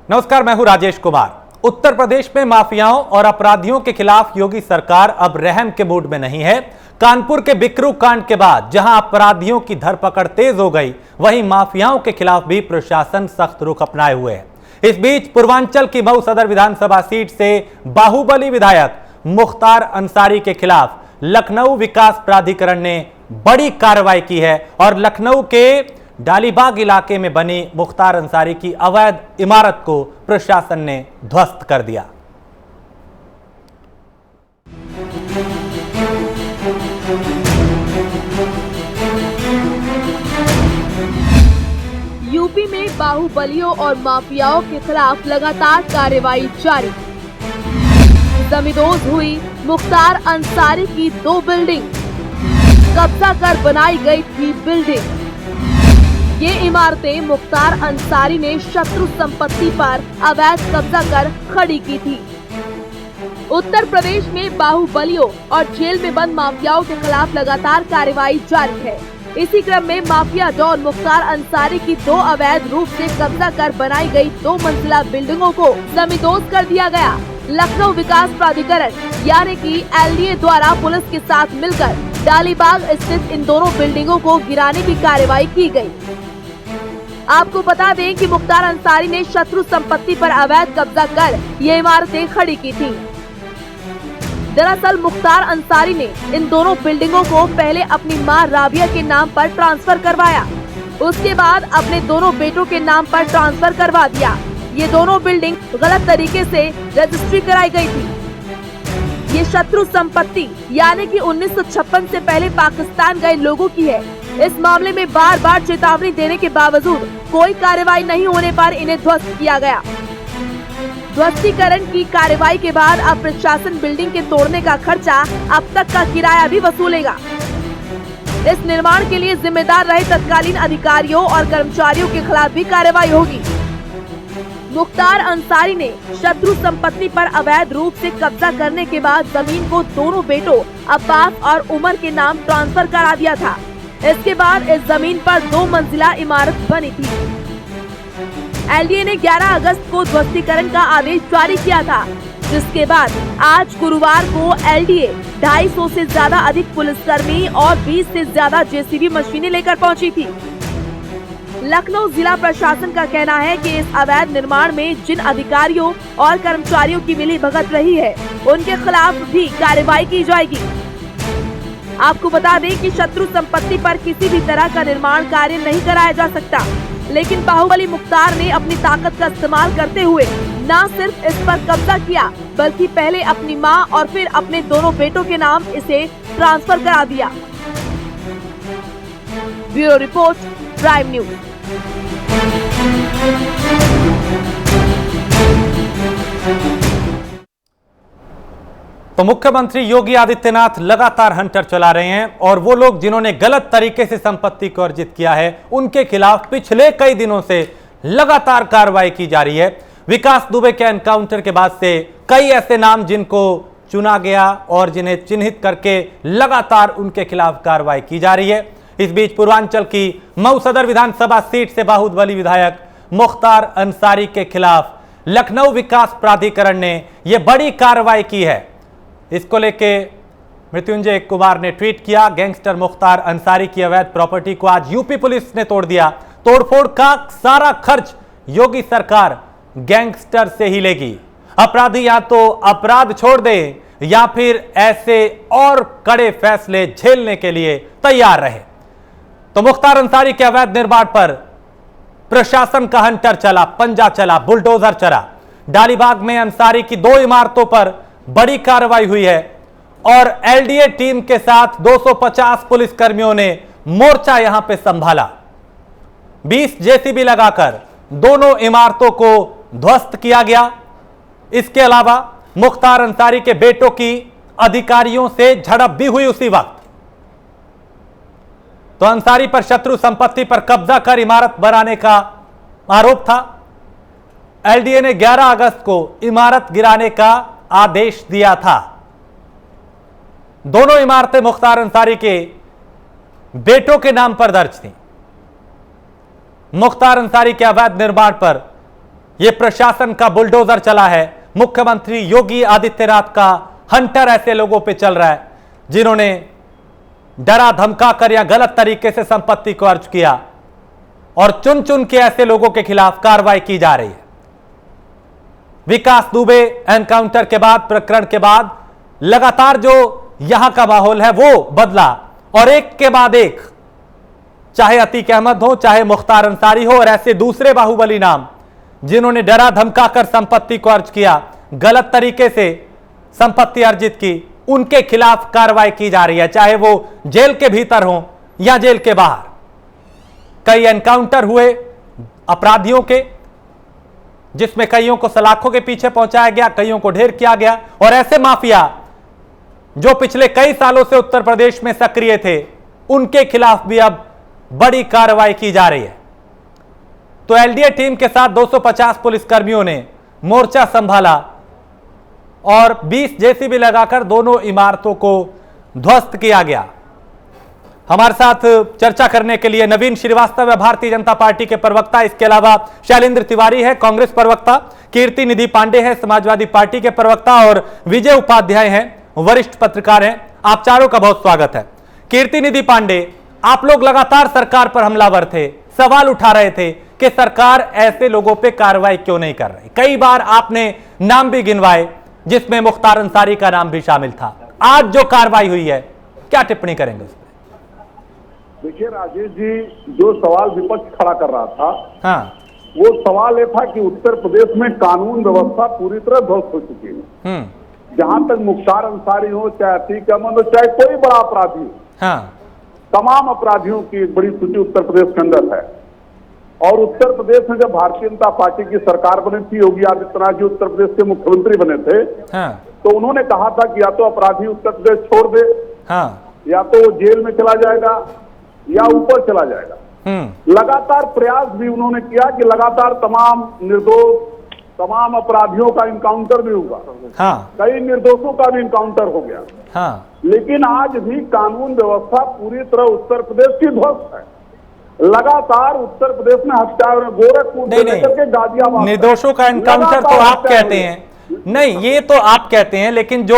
नमस्कार, मैं हूं राजेश कुमार। उत्तर प्रदेश में माफियाओं और अपराधियों के खिलाफ योगी सरकार अब रहम के मूड में नहीं है। कानपुर के बिकरू कांड के बाद जहां अपराधियों की धरपकड़ तेज हो गई, वहीं माफियाओं के खिलाफ भी प्रशासन सख्त रुख अपनाए हुए है। इस बीच पूर्वांचल की मऊ सदर विधानसभा सीट से बाहुबली विधायक मुख्तार अंसारी के खिलाफ लखनऊ विकास प्राधिकरण ने बड़ी कार्रवाई की है और लखनऊ के डालीबाग इलाके में बनी मुख्तार अंसारी की अवैध इमारत को प्रशासन ने ध्वस्त कर दिया। यूपी में बाहुबलियों और माफियाओं के खिलाफ लगातार कार्रवाई जारी। जमींदोज हुई मुख्तार अंसारी की 2 बिल्डिंग, कब्जा कर बनाई गई थी बिल्डिंग। ये इमारतें मुख्तार अंसारी ने शत्रु संपत्ति पर अवैध कब्जा कर खड़ी की थी। उत्तर प्रदेश में बाहुबलियों और जेल में बंद माफियाओं के खिलाफ लगातार कार्रवाई जारी है। इसी क्रम में माफिया डॉन मुख्तार अंसारी की 2 अवैध रूप से कब्जा कर बनाई गई 2 मंजिला बिल्डिंगों को जमींदोज कर दिया गया। लखनऊ विकास प्राधिकरण यानी कि LDA द्वारा पुलिस के साथ मिलकर डालीबाग स्थित इन दोनों बिल्डिंगों को गिराने की कार्रवाई की गई। आपको बता दें कि मुख्तार अंसारी ने शत्रु संपत्ति पर अवैध कब्जा कर ये इमारतें खड़ी की थी। दरअसल मुख्तार अंसारी ने इन दोनों बिल्डिंगों को पहले अपनी मां राबिया के नाम पर ट्रांसफर करवाया, उसके बाद अपने दोनों बेटों के नाम पर ट्रांसफर करवा दिया। ये दोनों बिल्डिंग गलत तरीके से रजिस्ट्री कराई गई थी। ये शत्रु संपत्ति यानी कि 1956 से पहले पाकिस्तान गए लोगों की है। इस मामले में बार बार चेतावनी देने के बावजूद कोई कार्रवाई नहीं होने पर इन्हें ध्वस्त किया गया। ध्वस्तीकरण की कार्रवाई के बाद अब प्रशासन बिल्डिंग के तोड़ने का खर्चा, अब तक का किराया भी वसूलेगा। इस निर्माण के लिए जिम्मेदार रहे तत्कालीन अधिकारियों और कर्मचारियों के खिलाफ भी कार्रवाई होगी। मुख्तार अंसारी ने शत्रु संपत्ति पर अवैध रूप से कब्जा करने के बाद जमीन को दोनों बेटों अब्बास और उमर के नाम ट्रांसफर करा दिया था। इसके बाद इस जमीन पर 2 मंजिला इमारत बनी थी। LDA ने 11 अगस्त को ध्वस्तीकरण का आदेश जारी किया था, जिसके बाद आज गुरुवार को LDA 250 से ज्यादा अधिक पुलिसकर्मी और 20 से ज्यादा JCB मशीनें लेकर पहुंची थी। लखनऊ जिला प्रशासन का कहना है कि इस अवैध निर्माण में जिन अधिकारियों और कर्मचारियों की मिलीभगत रही है, उनके खिलाफ भी कार्रवाई की जाएगी। आपको बता दें कि शत्रु संपत्ति पर किसी भी तरह का निर्माण कार्य नहीं कराया जा सकता, लेकिन बाहुबली मुख्तार ने अपनी ताकत का इस्तेमाल करते हुए न सिर्फ इस पर कब्जा किया, बल्कि पहले अपनी मां और फिर अपने दोनों बेटों के नाम इसे ट्रांसफर करा दिया। Bureau report, prime news. तो मुख्यमंत्री योगी आदित्यनाथ लगातार हंटर चला रहे हैं और वो लोग जिन्होंने गलत तरीके से संपत्ति को अर्जित किया है, उनके खिलाफ पिछले कई दिनों से लगातार कार्रवाई की जा रही है। विकास दुबे के एनकाउंटर के बाद से कई ऐसे नाम जिनको चुना गया और जिन्हें चिन्हित करके लगातार उनके खिलाफ कार्रवाई की जा रही है। इस बीच पूर्वांचल की मऊ सदर विधानसभा सीट से बाहुबली विधायक मुख्तार अंसारी के खिलाफ लखनऊ विकास प्राधिकरण ने यह बड़ी कार्रवाई की है। इसको लेके मृत्युंजय कुमार ने ट्वीट किया, गैंगस्टर मुख्तार अंसारी की अवैध प्रॉपर्टी को आज यूपी पुलिस ने तोड़ दिया। तोड़फोड़ का सारा खर्च योगी सरकार गैंगस्टर से ही लेगी। अपराधी या तो अपराध छोड़ दे या फिर ऐसे और कड़े फैसले झेलने के लिए तैयार रहे। तो मुख्तार अंसारी के अवैध निर्माण पर प्रशासन का हंटर चला, पंजा चला, बुलडोजर चला। डालीबाग में अंसारी की 2 इमारतों पर बड़ी कार्रवाई हुई है और LDA टीम के साथ 250 पुलिसकर्मियों ने मोर्चा यहां पे संभाला। 20 JCB लगाकर दोनों इमारतों को ध्वस्त किया गया। इसके अलावा मुख्तार अंसारी के बेटों की अधिकारियों से झड़प भी हुई उसी वक्त। तो अंसारी पर शत्रु संपत्ति पर कब्जा कर इमारत बनाने का आरोप था। LDA ने 11 अगस्त को इमारत गिराने का आदेश दिया था। दोनों इमारतें मुख्तार अंसारी के बेटों के नाम पर दर्ज थी। मुख्तार अंसारी के अवैध निर्माण पर ये प्रशासन का बुलडोजर चला है। मुख्यमंत्री योगी आदित्यनाथ का हंटर ऐसे लोगों पे चल रहा है जिन्होंने डरा धमकाकर या गलत तरीके से संपत्ति को अर्ज किया, और चुन चुन के ऐसे लोगों के खिलाफ कार्रवाई की जा रही है। विकास दुबे एनकाउंटर के बाद, प्रकरण के बाद लगातार जो यहां का माहौल है वो बदला, और एक के बाद एक, चाहे अतीक अहमद हो, चाहे मुख्तार अंसारी हो, और ऐसे दूसरे बाहुबली नाम जिन्होंने डरा धमकाकर संपत्ति को अर्ज किया, गलत तरीके से संपत्ति अर्जित की, उनके खिलाफ कार्रवाई की जा रही है, चाहे वो जेल के भीतर हो या जेल के बाहर। कई एनकाउंटर हुए अपराधियों के, जिसमें कईयों को सलाखों के पीछे पहुंचाया गया, कईयों को ढेर किया गया, और ऐसे माफिया जो पिछले कई सालों से उत्तर प्रदेश में सक्रिय थे, उनके खिलाफ भी अब बड़ी कार्रवाई की जा रही है। तो एलडीए टीम के साथ 250 पुलिसकर्मियों ने मोर्चा संभाला और 20 जेसीबी लगाकर दोनों इमारतों को ध्वस्त किया गया। हमारे साथ चर्चा करने के लिए नवीन श्रीवास्तव है, भारतीय जनता पार्टी के प्रवक्ता, इसके अलावा शैलेंद्र तिवारी है, कांग्रेस प्रवक्ता, कीर्ति निधि पांडे है, समाजवादी पार्टी के प्रवक्ता, और विजय उपाध्याय हैं, वरिष्ठ पत्रकार हैं। आप चारों का बहुत स्वागत है। कीर्ति निधि पांडे, आप लोग लगातार सरकार पर हमलावर थे, सवाल उठा रहे थे कि सरकार ऐसे लोगों पे कार्रवाई क्यों नहीं कर रही। कई बार आपने नाम भी गिनवाए, जिसमें मुख्तार अंसारी का नाम भी शामिल था। आज जो कार्रवाई हुई है, क्या टिप्पणी करेंगे उस पर? देखिए राजेश जी, जो सवाल विपक्ष खड़ा कर रहा था, हाँ, वो सवाल ये था कि उत्तर प्रदेश में कानून व्यवस्था पूरी तरह ध्वस्त हो चुकी है। जहां तक मुख्तार अंसारी हो, चाहे अतीक अहमद हो, चाहे कोई बड़ा अपराधी हो, हाँ, तमाम अपराधियों की एक बड़ी सूची उत्तर प्रदेश के अंदर है। और उत्तर प्रदेश में जब भारतीय जनता पार्टी की सरकार बनी थी, योगी आदित्यनाथ जी उत्तर प्रदेश के मुख्यमंत्री बने थे, हाँ, तो उन्होंने कहा था कि या तो अपराधी उत्तर प्रदेश छोड़ दे, हाँ, या तो वो जेल में चला जाएगा या ऊपर चला जाएगा। लगातार प्रयास भी उन्होंने किया कि लगातार तमाम निर्दोष, तमाम अपराधियों का इनकाउंटर भी हुआ, हाँ, कई निर्दोषों का भी इनकाउंटर हो गया, हाँ, लेकिन आज भी कानून व्यवस्था पूरी तरह उत्तर प्रदेश की ध्वस्त है। लगातार उत्तर प्रदेश में हत्या, गोरखपुर से लेकर के गाजियाबाद, निर्दोषों का एनकाउंटर तो आप कहते हैं, नहीं, ये तो आप कहते हैं, लेकिन जो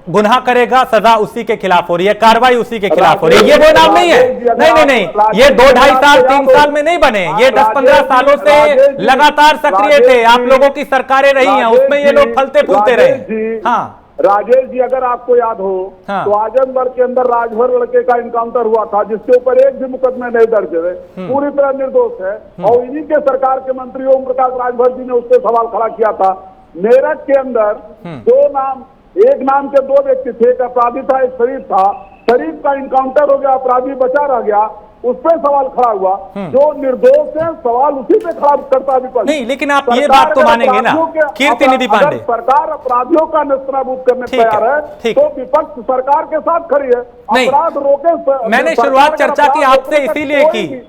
गुनाह करेगा सजा उसी के खिलाफ हो रही है, कार्रवाई उसी के खिलाफ हो रही है। ये वो नाम नहीं है, नहीं, नहीं, ये 2-2.5 साल 3 साल में नहीं बने, ये 10-15 सालों से लगातार सक्रिय थे। आप लोगों की सरकारें रही हैं, उसमें ये लोग फलते फूलते रहे। हाँ राजेश जी, अगर आपको याद हो, हाँ, तो आजमगढ़ के अंदर राजभर लड़के का इनकाउंटर हुआ था, जिसके ऊपर एक भी मुकदमे नहीं दर्ज है, पूरी तरह निर्दोष है, और इन्हीं के सरकार के मंत्री ओम प्रकाश राजभर जी ने उस पर सवाल खड़ा किया था। मेरठ के अंदर दो नाम, एक नाम के 2 व्यक्ति थे, एक अपराधी था, एक शरीफ था। शरीफ का इनकाउंटर हो गया, अपराधी बचा रह गया, उस पर सवाल खड़ा हुआ। जो निर्दोष है, सवाल उसी पे खड़ा करता विपक्ष नहीं, लेकिन आप ये बात तो मानेंगे ना कीर्ति निधि पांडे, सरकार अपराधियों का नेस्तनाबूद करने तैयार है, तो विपक्ष सरकार के साथ खड़ी है, अपराध रोके। मैंने शुरुआत चर्चा की आपसे इसीलिए की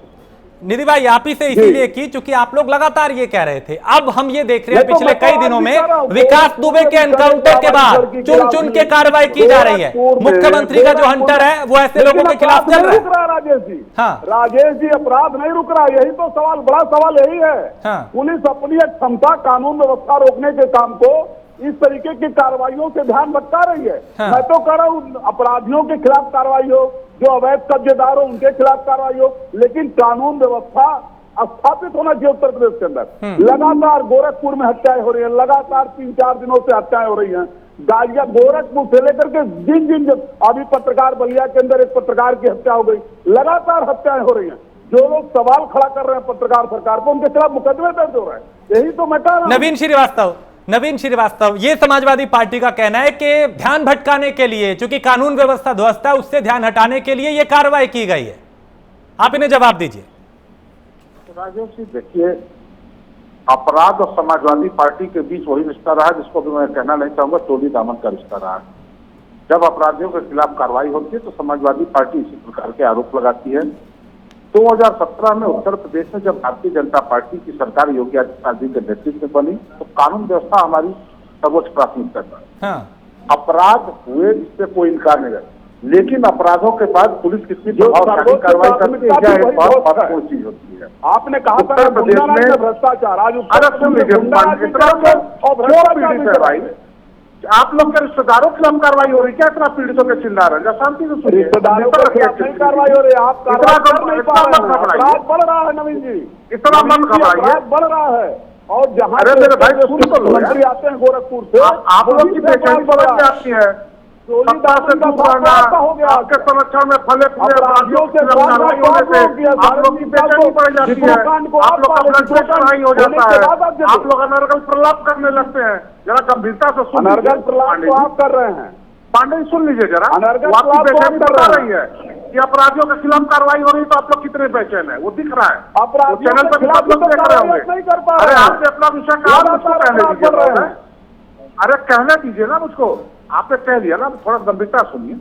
निधि भाई, आप ही से इसीलिए की क्योंकि आप लोग लगातार ये कह रहे थे। अब हम ये देख रहे हैं पिछले कई दिनों में विकास दुबे के एनकाउंटर के बाद चुन चुन के कार्रवाई की जा रही है। मुख्यमंत्री का जो हंटर है वो ऐसे लोगों के खिलाफ चल रहा है। राजेश जी, हाँ, राजेश जी, अपराध नहीं रुक रहा, यही तो सवाल, बड़ा सवाल यही है। हाँ, पुलिस अपनी एक क्षमता कानून व्यवस्था रोकने के काम को इस तरीके की कार्रवाइयों से ध्यान भटका रही है। हाँ, मैं तो कह रहा हूँ अपराधियों के खिलाफ कार्रवाई हो, जो अवैध कब्जेदार हो उनके खिलाफ कार्रवाई हो, लेकिन कानून व्यवस्था स्थापित होना चाहिए उत्तर प्रदेश के अंदर। लगातार गोरखपुर में हत्याएं हो रही है, लगातार 3-4 दिनों से हत्याएं हो रही हैं। गाजिया गोरखपुर से लेकर के जिन अभी पत्रकार बलिया के अंदर एक पत्रकार की हत्या हो गई, लगातार हत्याएं हो रही हैं। जो लोग सवाल खड़ा कर रहे हैं पत्रकार सरकार पर, उनके खिलाफ मुकदमे दर्ज हो रहे हैं। यही तो मैं कह रहा हूं। नवीन श्रीवास्तव, ये समाजवादी पार्टी का कहना है कि ध्यान भटकाने के लिए, चूंकि कानून व्यवस्था ध्वस्त है, उससे ध्यान हटाने के लिए ये कार्रवाई की गई है। आप इन्हें जवाब दीजिए। राजेश जी, देखिए, अपराध और समाजवादी पार्टी के बीच वही रिश्ता रहा जिसको भी मैं कहना नहीं चाहूंगा, चोली दामन का रिश्ता रहा। जब अपराधियों के खिलाफ कार्रवाई होती है तो समाजवादी पार्टी इसी प्रकार के आरोप लगाती है। 2017 में उत्तर प्रदेश में जब भारतीय जनता पार्टी की सरकार योगी आदित्यनाथ जी के नेतृत्व में बनी, तो कानून व्यवस्था हमारी सर्वोच्च प्राथमिकता थी। हाँ, अपराध हुए, इससे कोई इनकार नहीं है, लेकिन अपराधों के बाद पुलिस कितनी प्रभावशाली कार्रवाई करती है, क्या एक बहुत महत्वपूर्ण चीज होती है। आपने कहा था उत्तर प्रदेश में भ्रष्टाचार, आज सुन लीजिए, पीड़ित है भाई, आप लोग के रिश्तेदारों के खिलाफ कार्रवाई हो रही, क्या इतना पीड़ितों के चिल्ला रहे हैं? शांति से सुनिए, रिश्तेदारों के खिलाफ नहीं कार्रवाई हो रही है, आप अपराध बढ़ रहा है नवीन जी, इतना मत घबराइए, बढ़ रहा है। और जहाँ अरे मेरे भाई सुन तो लो, मंत्री आते हैं गोरखपुर से, आप लोग की बेचैनी बढ़ जाती है, सत्ता से दूर रहना, आपके संरक्षण में फले फूले अपराधियों से आप लोग की बेचैनी बढ़ जाती है, आप लोग का ब्लड प्रेशर हाई हो जाता है, आप लोग अनर्गल प्रलाप करने लगते हैं। जरा गंभीरता से सुन, अनर्गल प्रलाप तो आप कर रहे हैं। पांडे जी सुन लीजिए जरा, अनर्गल आपकी प्रलाप बेचैनी बता रही है कि अपराधियों के खिलाफ कार्रवाई हो रही, तो आप लोग कितने बेचैन है वो दिख रहा है, चैनल पर आप लोग देख रहे होंगे। अरे आपने अपना विषय कहा, मुझको कहने दीजिए, अरे कहने दीजिए ना मुझको, आपने कह दिया ना, थोड़ा गंभीरता सुनिए।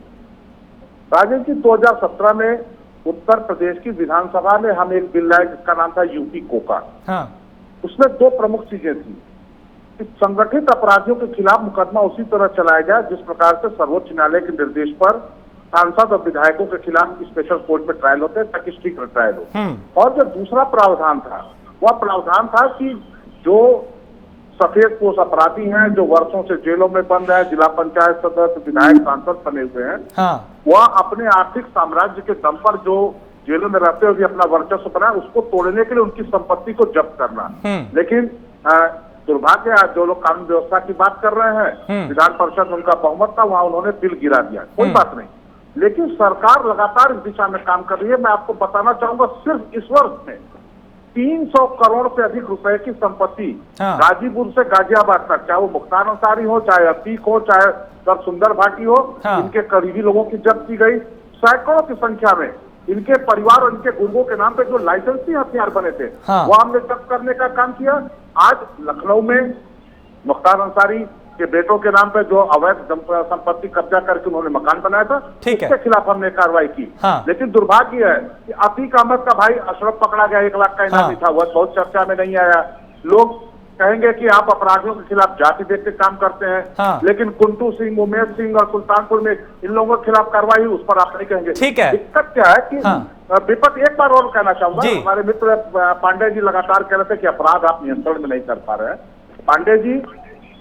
राजेश जी, 2017 में उत्तर प्रदेश की विधानसभा में हम एक बिल लाए जिसका नाम था यूपी कोका। हाँ। उसमें दो प्रमुख चीजें थी कि संगठित अपराधियों के खिलाफ मुकदमा उसी तरह चलाया जाए जिस प्रकार से सर्वोच्च न्यायालय के निर्देश पर सांसद और विधायकों के खिलाफ स्पेशल कोर्ट में ट्रायल होते हैं ताकि स्ट्रिक्ट ट्रायल हो। और जो दूसरा प्रावधान था वह प्रावधान था कि जो सफेद पोश अपराधी हैं, जो वर्षों से जेलों में बंद है, जिला पंचायत सदस्य, विधायक, सांसद बने हुए हैं, हाँ। वह अपने आर्थिक साम्राज्य के दम पर जो जेलों में रहते हुए अपना वर्चस्व बनाए, उसको तोड़ने के लिए उनकी संपत्ति को जब्त करना। लेकिन दुर्भाग्य है, जो लोग कानून व्यवस्था की बात कर रहे हैं, विधान परिषद में उनका बहुमत था, वहां उन्होंने बिल गिरा दिया, कोई बात नहीं। लेकिन सरकार लगातार इस दिशा में काम कर रही है। मैं आपको बताना चाहूंगा, सिर्फ इस वर्ष में 300 करोड़ से अधिक रुपए की संपत्ति गाजीपुर से गाजियाबाद तक, चाहे वो मुख्तार अंसारी हो, चाहे अतीक हो, चाहे सर सुंदर भाटी हो, इनके करीबी लोगों की जब्त की गई। सैकड़ों की संख्या में इनके परिवार और इनके गुर्गों के नाम पे जो लाइसेंसी हथियार बने थे, वो हमने जब्त करने का काम किया। आज लखनऊ में मुख्तार अंसारी के बेटों के नाम पे जो अवैध संपत्ति कब्जा करके उन्होंने मकान बनाया था, उसके खिलाफ हमने कार्रवाई की। लेकिन दुर्भाग्य है कि अतीक अहमद का भाई अशरफ पकड़ा गया, 1 लाख का इनामी था, वह बहुत चर्चा में नहीं आया। लोग कहेंगे कि आप अपराधियों के खिलाफ जाति देख के काम करते हैं, लेकिन कुंटू सिंह, उमेश सिंह और सुल्तानपुर में इन लोगों के खिलाफ कार्रवाई हुई, उस पर आप नहीं कहेंगे। ठीक है, दिक्कत क्या है कि विपक्ष, एक बार और कहना चाहूंगा, हमारे मित्र पांडे जी लगातार कह रहे थे कि अपराध आप नियंत्रण में नहीं कर पा रहे हैं। पांडे जी,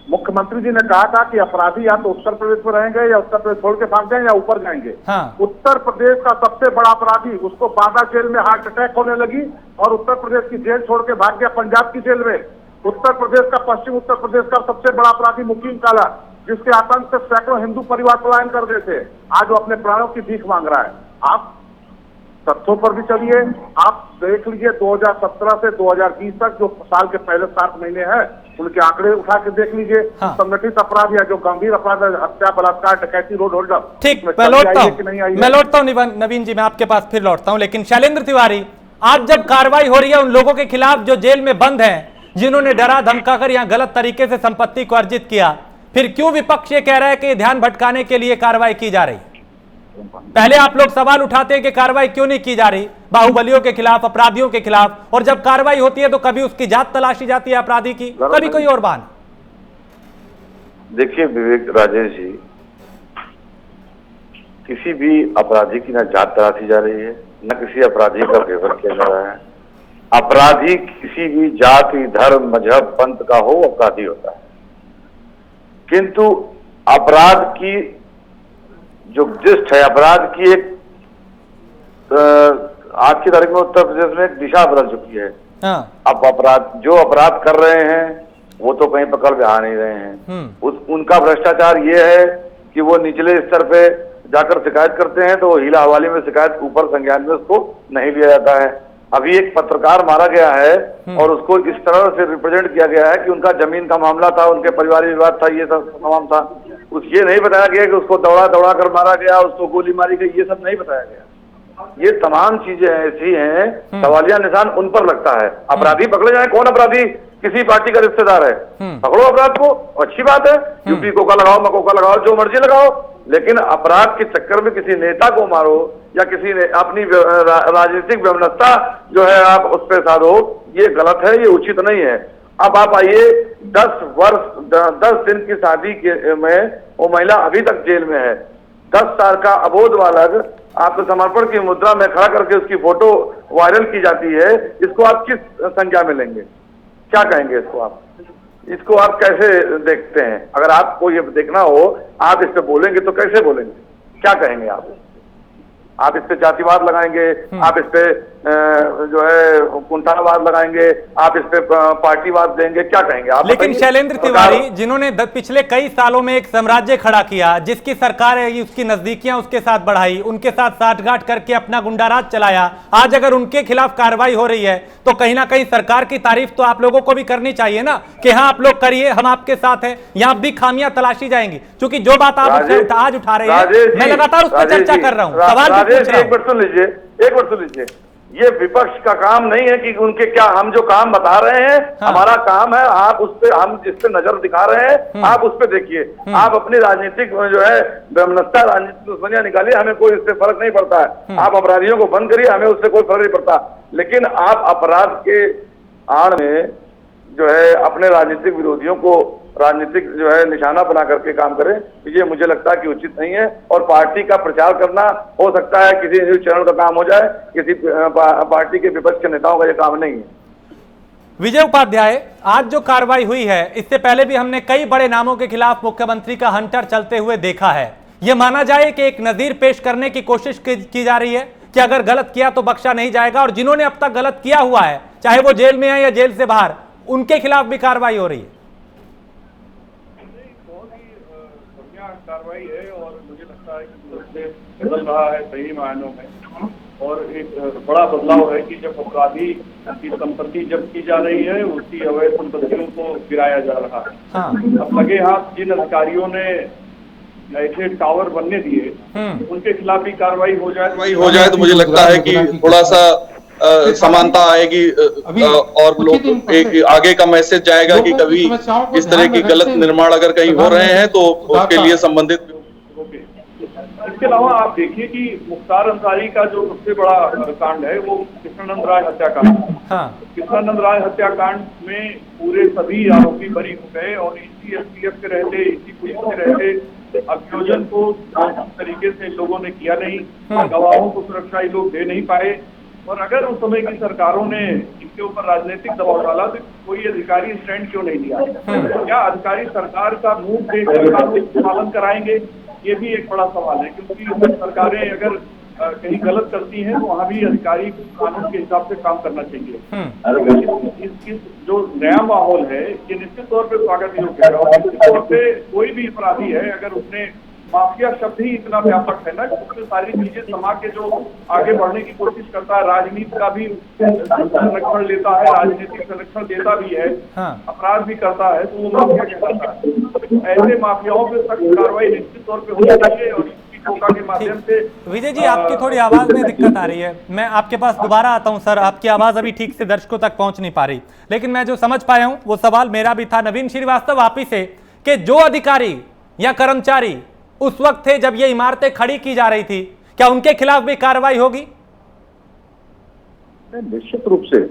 मुख्यमंत्री जी ने कहा था कि अपराधी या तो उत्तर प्रदेश में रहेंगे या उत्तर प्रदेश छोड़ के भाग जाएंगे या ऊपर जाएंगे। उत्तर प्रदेश का सबसे बड़ा अपराधी, उसको बांदा जेल में हार्ट अटैक होने लगी और उत्तर प्रदेश की जेल छोड़ के भाग गया पंजाब की जेल में। उत्तर प्रदेश का, पश्चिम उत्तर प्रदेश का सबसे बड़ा अपराधी मुकीम काला, जिसके आतंक से सैकड़ों हिंदू परिवार पलायन कर गए थे, आज वो अपने प्राणों की भीख मांग रहा है। आप तथ्यों पर भी चलिए, आप देख लीजिए 2017 से 2020 तक जो साल के पहले 7 महीने हैं, उनके आंकड़े उठा के देख लीजिए। संगठित अपराध या जो गंभीर अपराध, हत्या, बलात्कार, डकैती, रोड होल्डअप। ठीक, मैं लौटता हूँ नवीन जी, मैं आपके पास फिर लौटता हूँ। लेकिन शैलेंद्र तिवारी, आज जब कार्रवाई हो रही है उन लोगों के खिलाफ जो जेल में बंद हैं, जिन्होंने डरा धमकाकर यहां गलत तरीके से संपत्ति को अर्जित किया, फिर क्यों विपक्ष ये कह रहा है कि ध्यान भटकाने के लिए कार्रवाई की जा रही? पहले आप लोग सवाल उठाते हैं कि कार्रवाई क्यों नहीं की जा रही बाहुबलियों के खिलाफ, अपराधियों के खिलाफ, और जब कार्रवाई होती है तो कभी उसकी जात तलाशी जाती है अपराधी की, कभी कोई और बात। देखिए विवेक, राजेश जी, किसी भी अपराधी की ना जात तलाशी जा रही है, न किसी अपराधी का फेवर किया जा रहा है। अपराधी किसी भी जाति, धर्म, मजहब, पंथ का हो, अपराधी होता है। किंतु अपराध की जो जिस्ट है, अपराध की एक आज की तारीख में उत्तर प्रदेश में एक दिशा बदल चुकी है। अब जो अपराध कर रहे हैं वो तो कहीं पकड़ में आ नहीं रहे हैं। उनका भ्रष्टाचार ये है कि वो निचले स्तर पे जाकर शिकायत करते हैं तो वो हीला हवाली में शिकायत ऊपर संज्ञान में उसको नहीं लिया जाता है। अभी एक पत्रकार मारा गया है और उसको इस तरह से रिप्रेजेंट किया गया है कि उनका जमीन का मामला था, उनके पारिवारिक विवाद था, ये सब तमाम था। ये नहीं बताया गया कि उसको दौड़ा दौड़ा कर मारा गया, उसको गोली मारी गई, ये सब नहीं बताया गया। ये तमाम चीजें ऐसी हैं, सवालिया निशान उन पर लगता है। अपराधी पकड़े जाए, कौन अपराधी किसी पार्टी का रिश्तेदार है, पकड़ो अपराध को, अच्छी बात है। यूपी कोका लगाओ, मकोका लगाओ, जो मर्जी लगाओ, लेकिन अपराध के चक्कर में किसी नेता को मारो या किसी ने अपनी राजनीतिक व्यवस्था जो है आप उस पर साधो, ये गलत है, ये उचित नहीं है। अब आप आइए, 10 दिन की शादी में वो महिला अभी तक जेल में है। 10 साल का अबोध बालक आत्मसमर्पण की मुद्रा में खड़ा करके उसकी फोटो वायरल की जाती है, इसको आप किस संज्ञा में लेंगे? क्या कहेंगे इसको आप? इसको आप कैसे देखते हैं? अगर आपको ये देखना हो, आप इस पे बोलेंगे तो कैसे बोलेंगे? क्या कहेंगे आप इस पे जातिवाद लगाएंगे, आप इस पे जो है कुंठावाद लगाएंगे, आप इस पे पार्टीवाद देंगे, क्या कहेंगे आप? लेकिन शैलेंद्र तिवारी, जिन्होंने पिछले कई सालों में एक साम्राज्य खड़ा किया, जिसकी सरकार है उसकी नजदीकियां उसके साथ बढ़ाई, उनके साथ साठगांठ करके अपना गुंडाराज चलाया, आज अगर उनके खिलाफ कार्रवाई हो रही है तो कहीं ना कहीं सरकार की तारीफ तो आप लोगों को भी करनी चाहिए ना, कि हाँ आप लोग करिए, हम आपके साथ हैं। यहाँ भी खामियां तलाशी जाएंगी, क्योंकि जो बात आप आज उठा रहे हैं मैं लगातार उस पर चर्चा कर रहा हूँ, सवाल भी पूछ रहा हूं। एक बार सुन लीजिए, ये विपक्ष का काम नहीं है कि उनके क्या, हम जो काम बता रहे हैं हमारा काम है, आप उस पे, हम जिस पे नजर दिखा रहे हैं आप उस पे देखिए। आप अपनी राजनीतिक जो है वैमनस्यता, राजनीतिक दुश्मनियां निकालिए, हमें कोई इससे फर्क नहीं पड़ता है। आप अपराधियों को बंद करिए, हमें उससे कोई फर्क नहीं पड़ता। लेकिन आप अपराध के आड़ में जो है अपने राजनीतिक विरोधियों को राजनीतिक जो है निशाना बना करके काम करें, ये मुझे लगता है कि उचित नहीं है। और पार्टी का प्रचार करना हो सकता है किसी न्यूज चैनल का काम हो जाए, किसी पार्टी के विपक्ष के नेताओं का ये काम नहीं है। विजय उपाध्याय, आज जो कार्रवाई हुई है, इससे पहले भी हमने कई बड़े नामों के खिलाफ मुख्यमंत्री का हंटर चलते हुए देखा है। यह माना जाए कि एक नजीर पेश करने की कोशिश की जा रही है कि अगर गलत किया तो बख्शा नहीं जाएगा, और जिन्होंने अब तक गलत किया हुआ है, चाहे वो जेल में है या जेल से बाहर, उनके खिलाफ भी कार्रवाई हो रही है। कार्रवाई है और मुझे लगता है कि बदल रहा है सही मायनों में, और एक बड़ा बदलाव है कि जब अपराधी की संपत्ति जब्त की जा रही है, उसकी अवैध संपत्तियों को गिराया जा रहा है। अब लगे हाथ जिन अधिकारियों ने ऐसे टावर बनने दिए, उनके खिलाफ भी कार्रवाई हो जाए तो मुझे लगता है कि थोड़ा सा समानता आएगी और लोग एक आगे का मैसेज जाएगा कि कभी इस तरह की गलत निर्माण अगर कहीं हो रहे हैं तो उसके लिए संबंधित। इसके अलावा आप देखिए कि मुख्तार अंसारी का जो सबसे बड़ा कांड है वो कृष्णानंद राय हत्याकांड। कृष्णानंद राय हत्याकांड में पूरे सभी आरोपी बरी हो गए, और इसी एसटीएफ के रहते, इसी पुलिस के रहते अभियोजन को तरीके से लोगों ने किया नहीं, गवाहों को सुरक्षा लोग दे नहीं पाए। और अगर उस समय की सरकारों ने इनके ऊपर राजनीतिक दबाव डाला तो कोई अधिकारी स्टैंड क्यों नहीं लिया? क्या अधिकारी सरकार का मुंह देखकर कानून पालन कराएंगे? ये भी एक बड़ा सवाल है, क्योंकि सरकारें अगर कहीं गलत करती हैं तो वहाँ भी अधिकारी कानून के हिसाब से काम करना चाहिए। इस जो नया माहौल है ये निश्चित तौर पे स्वागत योग्य है, और निश्चित तौर पे कोई भी अपराधी है, अगर उसने माफिया शब्द ही इतना व्यापक है ना कि उसमें सारी चीजें समा के जो आगे बढ़ने की कोशिश करता है, राजनीति का भी संरक्षण लेता है, राजनीतिक संरक्षण देता भी है, अपराध भी करता है, तो वो माफिया कहलाता है। ऐसे माफियाओं पे सख्त कार्रवाई निश्चित तौर पे होनी चाहिए। और के माध्यम से विजय जी, आपकी थोड़ी आवाज में दिक्कत आ रही है, मैं आपके पास दोबारा आता हूं सर, आपकी आवाज अभी ठीक से दर्शकों तक पहुंच नहीं पा रही। लेकिन मैं जो समझ पाया हूं वो सवाल मेरा भी था नवीन श्रीवास्तव आप ही से, कि जो अधिकारी या कर्मचारी उस वक्त थे जब ये इमारतें खड़ी की जा रही थी, क्या उनके खिलाफ भी कार्रवाई होगी? निश्चित रूप से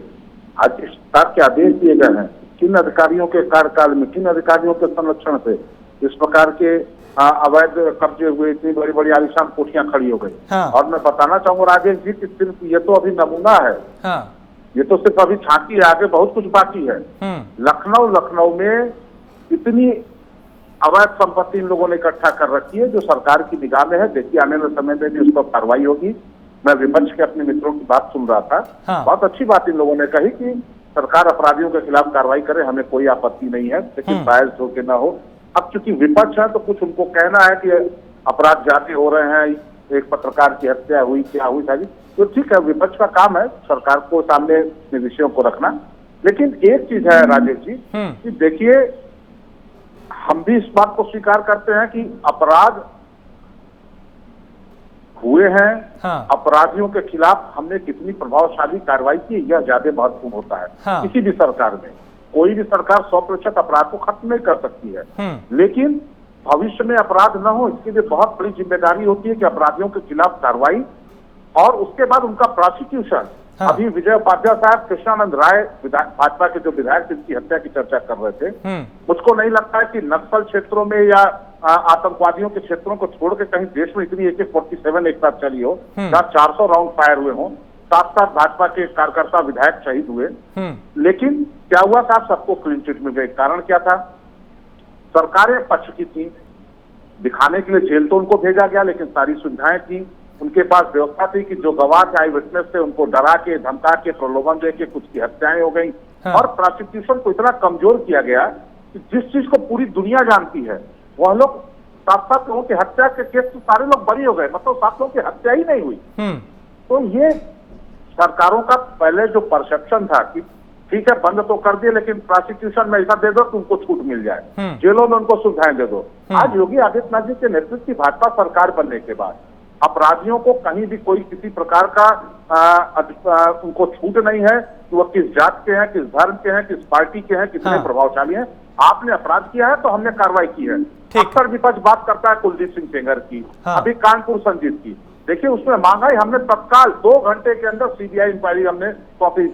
आज इस प्रकार के आदेश दिए गए हैं, किन अधिकारियों के कार्यकाल में, किन अधिकारियों के संरक्षण से इस प्रकार के अवैध कब्जे हुए, इतनी बड़ी बड़ी आलिशान कोठियां खड़ी हो गई। और मैं बताना चाहूंगा राजेश जी कि सिर्फ ये तो अभी नमूना है, ये तो सिर्फ अभी झांकी है, आगे बहुत कुछ बाकी है। लखनऊ में इतनी अवैध संपत्ति इन लोगों ने इकट्ठा कर रखी है जो सरकार की निगाह में है। देखिए आने वाले समय में भी उस पर कार्रवाई होगी। मैं विपक्ष के अपने मित्रों की बात सुन रहा था, बहुत अच्छी बात इन लोगों ने कही कि सरकार अपराधियों के खिलाफ कार्रवाई करे, हमें कोई आपत्ति नहीं है, लेकिन बायस हो के ना हो। अब चूंकि विपक्ष है तो कुछ उनको कहना है कि अपराध ज्यादा हो रहे हैं, एक पत्रकार की हत्या हुई, क्या हुई था, तो ठीक है, विपक्ष का काम है सरकार को सामने विषयों को रखना। लेकिन एक चीज है राजेश जी कि देखिए, हम भी इस बात को स्वीकार करते हैं कि अपराध हुए हैं, अपराधियों के खिलाफ हमने कितनी प्रभावशाली कार्रवाई की, यह ज्यादा महत्वपूर्ण होता है। किसी भी सरकार में कोई भी सरकार 100% अपराध को खत्म नहीं कर सकती है, लेकिन भविष्य में अपराध न हो इसके लिए बहुत बड़ी जिम्मेदारी होती है कि अपराधियों के खिलाफ कार्रवाई और उसके बाद उनका प्रोसिक्यूशन। अभी विजय उपाध्याय साहब कृष्णानंद राय भाजपा के जो विधायक जिनकी हत्या की चर्चा कर रहे थे, मुझको नहीं लगता है कि नक्सल क्षेत्रों में या आतंकवादियों के क्षेत्रों को छोड़ के कहीं देश में इतनी AK-47 एक साथ चली हो, जहाँ 400 राउंड फायर हुए हों, 7 भाजपा के कार्यकर्ता विधायक शहीद हुए। लेकिन क्या हुआ साहब, सबको क्लीन चिट मिल गई। कारण क्या था? सरकारें पक्ष की थी, दिखाने के लिए जेल तो उनको भेजा गया, लेकिन सारी सुविधाएं थी, उनके पास व्यवस्था थी कि जो गवाह के आई विटनेस थे उनको डरा के, धमका के, प्रलोभन दे के कुछ की हत्याएं हो गई। और प्रोसिक्यूशन को इतना कमजोर किया गया कि जिस चीज को पूरी दुनिया जानती है, वह लोग 7 लोगों की हत्या के केस में सारे लोग बरी हो गए, मतलब 7 लोगों की हत्या ही नहीं हुई। तो ये सरकारों का पहले जो परसेप्शन था कि ठीक है बंद तो कर दिए, लेकिन प्रोसिक्यूशन में ऐसा दे दो कि उनको छूट मिल जाए, जेलों में उनको सुविधाएं दे दो। आज योगी आदित्यनाथ जी के नेतृत्व की भाजपा सरकार बनने के बाद अपराधियों को कहीं भी कोई किसी प्रकार का उनको छूट नहीं है कि वह किस जात के हैं, किस धर्म के हैं, किस पार्टी के हैं, कितने प्रभावशाली हैं। आपने अपराध किया है तो हमने कार्रवाई की है। अक्सर विपक्ष बात करता है कुलदीप सिंह सेंगर की, अभी कानपुर संजीत की। देखिए उसमें मांगा ही हमने तत्काल 2 घंटे के अंदर CBI इंक्वायरी हमने सौंपी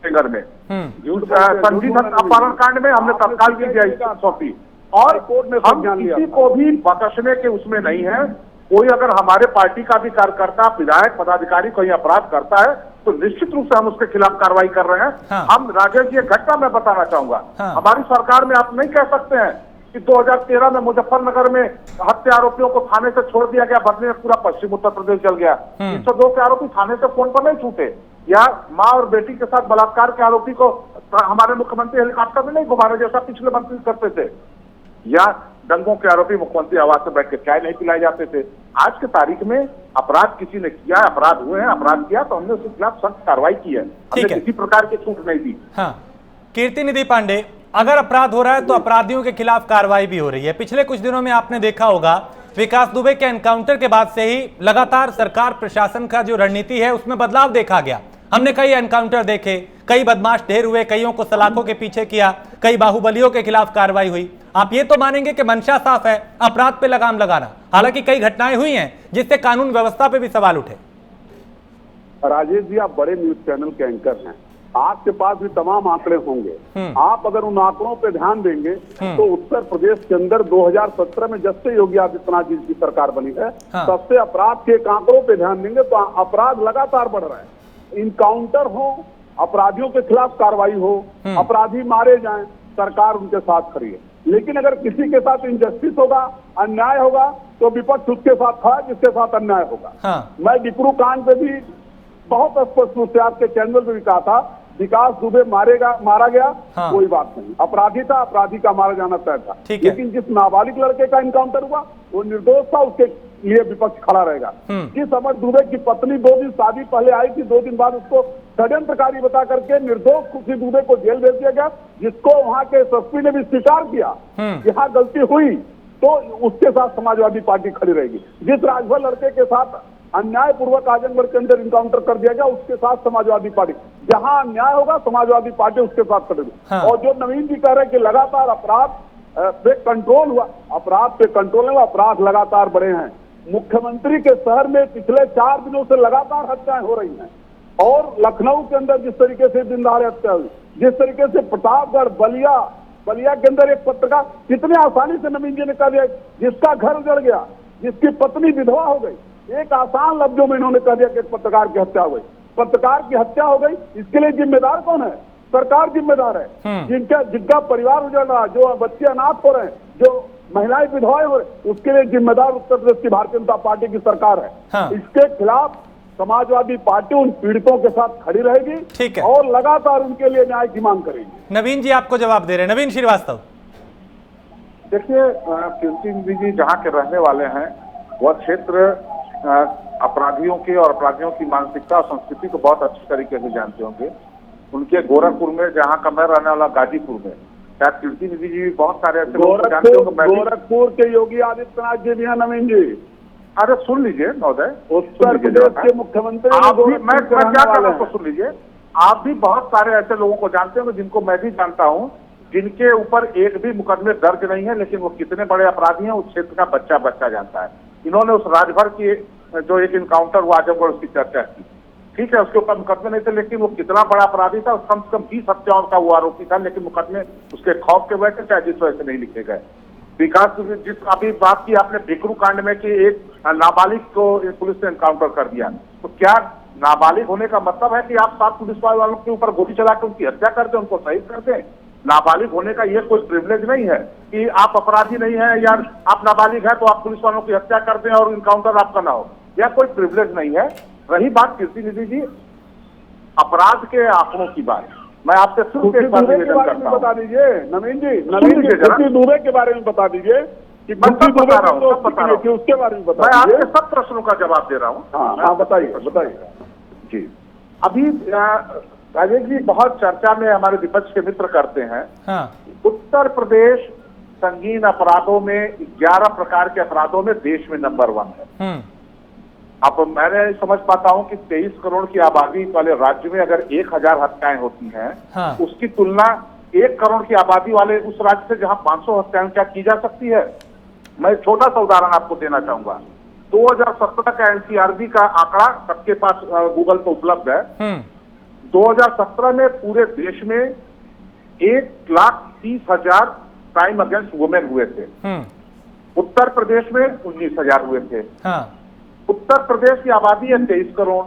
सेंगर में, संजीत अपहरण कांड में हमने तत्काल CBI सौंपी। और हम किसी को भी बख्शने के उसमें नहीं है। कोई अगर हमारे पार्टी का भी कार्यकर्ता, विधायक, पदाधिकारी कोई अपराध करता है तो निश्चित रूप से हम उसके खिलाफ कार्रवाई कर रहे हैं। हम राजेश जी, एक घटना मैं बताना चाहूंगा। हमारी सरकार में आप नहीं कह सकते हैं कि 2013 में मुजफ्फरनगर में हत्या आरोपियों को थाने से छोड़ दिया गया, बदले में पूरा पश्चिम उत्तर प्रदेश जल गया। 302 के आरोपी थाने से फोन पर नहीं छूटे, या माँ और बेटी के साथ बलात्कार के आरोपी को हमारे मुख्यमंत्री हेलीकॉप्टर में नहीं घुमा रहे जैसा पिछले मंत्री करते थे, या दंगों के आरोपी मुख्यमंत्री आवास से बैठ के चाय नहीं पिलाए जाते थे। आज के तारीख में अपराध किसी ने किया, अपराध हुए हैं, अपराध किया तो हमने उसके खिलाफ सख्त कार्रवाई की है, हमने किसी प्रकार की छूट नहीं दी। कीर्ति निधि पांडे, अगर अपराध हो रहा है तो अपराधियों के खिलाफ कार्रवाई भी हो रही है। पिछले कुछ दिनों में आपने देखा होगा विकास दुबे के एनकाउंटर के बाद से ही लगातार सरकार प्रशासन का जो रणनीति है उसमें बदलाव देखा गया। हमने कई एनकाउंटर देखे, कई बदमाश ढेर हुए, कईयों को सलाखों के पीछे किया, कई बाहुबलियों के खिलाफ कार्रवाई हुई। आप ये तो मानेंगे कि मंशा साफ है अपराध पे लगाम लगाना, हालांकि कई घटनाएं हुई हैं जिससे कानून व्यवस्था पे भी सवाल उठे। राजेश जी, आप बड़े न्यूज चैनल के एंकर हैं, आपके पास भी तमाम आंकड़े होंगे। आप अगर उन आंकड़ों पे ध्यान देंगे तो उत्तर प्रदेश के अंदर 2017 में जब से योगी आदित्यनाथ जी की सरकार बनी है, तब से अपराध के आंकड़ों पे ध्यान देंगे तो अपराध लगातार बढ़ रहा है। इनकाउंटर हो, अपराधियों के खिलाफ कार्रवाई हो, अपराधी मारे जाएं, सरकार उनके साथ खड़ी है। लेकिन अगर किसी के साथ इनजस्टिस होगा, अन्याय होगा, तो विपक्ष उसके साथ खड़ा जिसके साथ अन्याय होगा। मैं डिक्रू कांड पे भी बहुत स्पष्ट रूप से आपके चैनल पे भी कहा था, विकास दुबे मारा गया, कोई बात नहीं, अपराधी था, अपराधी का मारा जाना तय था। लेकिन जिस नाबालिग लड़के का इनकाउंटर हुआ वो निर्दोष था, उसके लिए विपक्ष खड़ा रहेगा। जिस अमर दुबे की पत्नी 2 दिन शादी पहले आई थी, 2 दिन बाद उसको षड्यंत्रकारी बता करके निर्दोष खुशी दुबे को जेल भेज दिया गया, जिसको वहां के एसएसपी ने भी स्वीकार किया यहाँ गलती हुई, तो उसके साथ समाजवादी पार्टी खड़ी रहेगी। जिस राजभर लड़के के साथ अन्यायपूर्वक आजमगढ़ के अंदर इनकाउंटर कर दिया गया, उसके साथ समाजवादी पार्टी, जहां अन्याय होगा समाजवादी पार्टी उसके साथ खड़ेगी। और जो नवीन जी कह रहे हैं कि लगातार अपराध पे कंट्रोल हुआ, अपराध पे कंट्रोल हुआ, अपराध लगातार बढ़े हैं। मुख्यमंत्री के शहर में पिछले 4 दिनों से लगातार हत्याएं हो रही हैं, और लखनऊ के अंदर जिस तरीके से दिन दहाड़े हत्या हुई, जिस तरीके से प्रतापगढ़, बलिया के अंदर एक पत्रकार, कितने आसानी से नवीन जी ने कह दिया, जिसका घर उजड़ गया, जिसकी पत्नी विधवा हो गई, एक आसान लफ्जों में इन्होंने कह दिया कि एक पत्रकार की हत्या हो गई। पत्रकार की हत्या हो गई, इसके लिए जिम्मेदार कौन है? सरकार जिम्मेदार है। जिनका परिवार उजड़ रहा, जो बच्चे अनाथ हो रहे हैं, जो महिलाएं विधवाएं हो रही, उसके लिए जिम्मेदार उत्तर प्रदेश की भारतीय जनता पार्टी की सरकार है। इसके खिलाफ समाजवादी पार्टी उन पीड़ितों के साथ खड़ी रहेगी, ठीक है, और लगातार उनके लिए न्याय की मांग करेगी। नवीन जी आपको जवाब दे रहे हैं। नवीन श्रीवास्तव, देखिए कीर्ति निधि जी जहाँ के रहने वाले हैं वह क्षेत्र अपराधियों की और अपराधियों की मानसिकता और संस्कृति को बहुत अच्छी तरीके से जानते होंगे। उनके गोरखपुर में, जहाँ का मैं रहने वाला गाजीपुर में, क्या कीर्ति निधि जी बहुत सारे ऐसे लोग जानते होंगे। गोरखपुर के योगी आदित्यनाथ जी भी हैं नवीन जी। अरे सुन लीजिए महोदय, उत्तर प्रदेश के मुख्यमंत्री, मैं क्या कर रहा हूँ, सुन लीजिए, आप भी बहुत सारे ऐसे लोगों को जानते होंगे जिनको मैं भी जानता हूँ, जिनके ऊपर एक भी मुकदमे दर्ज नहीं है, लेकिन वो कितने बड़े अपराधी हैं उस क्षेत्र का बच्चा बच्चा जानता है। इन्होंने उस राजभर की जो एक इनकाउंटर हुआ आजमगढ़, उसकी चर्चा की, ठीक है, उसके ऊपर मुकदमे नहीं थे, लेकिन वो कितना बड़ा अपराधी था, कम से कम 20 हत्याओं का वो आरोपी था, लेकिन मुकदमे उसके खौफ के वजह से चाहे जिस वजह से नहीं लिखे गए। विकास जिस अभी बात की आपने भिकरू कांड में कि एक नाबालिग को पुलिस ने एनकाउंटर कर दिया, तो क्या नाबालिग होने का मतलब है कि आप 7 पुलिस वालों के ऊपर गोली चला के उनकी हत्या कर दें, उनको शहीद कर दें? नाबालिग होने का ये कोई प्रिविलेज नहीं है कि आप अपराधी नहीं है या आप नाबालिग है तो आप पुलिस वालों की हत्या कर दें और इनकाउंटर आपका ना हो, यह कोई प्रिविलेज नहीं है। रही बात कीर्ति निधि जी अपराध के आंकड़ों की बात, मैं आपसे शुरू के बारे में बता दीजिए नवीन जी, कीर्ति दुबे के बारे में बता दीजिए कि उसके बारे में बता, मैं आपके सब प्रश्नों का जवाब दे रहा हूँ। हाँ बताइए जी। अभी राजेश जी बहुत चर्चा में हमारे विपक्ष के मित्र करते हैं। हाँ। उत्तर प्रदेश संगीन अपराधों में 11 प्रकार के अपराधों में देश में नंबर 1 है। अब मैंने समझ पाता हूं कि 23 करोड़ की आबादी वाले राज्य में अगर 1000 हत्याएं होती हैं, हाँ। उसकी तुलना 1 करोड़ की आबादी वाले उस राज्य से जहां 500 हत्याएं क्या की जा सकती है? मैं छोटा सा उदाहरण आपको देना चाहूंगा। 2017 का एनसीआरबी का आंकड़ा सबके पास गूगल पर उपलब्ध है। 2017 में पूरे देश में 1,30,000 क्राइम अगेंस्ट वुमेन हुए थे। उत्तर प्रदेश में 19,000 हुए थे। हाँ। उत्तर प्रदेश की आबादी है 23 करोड़,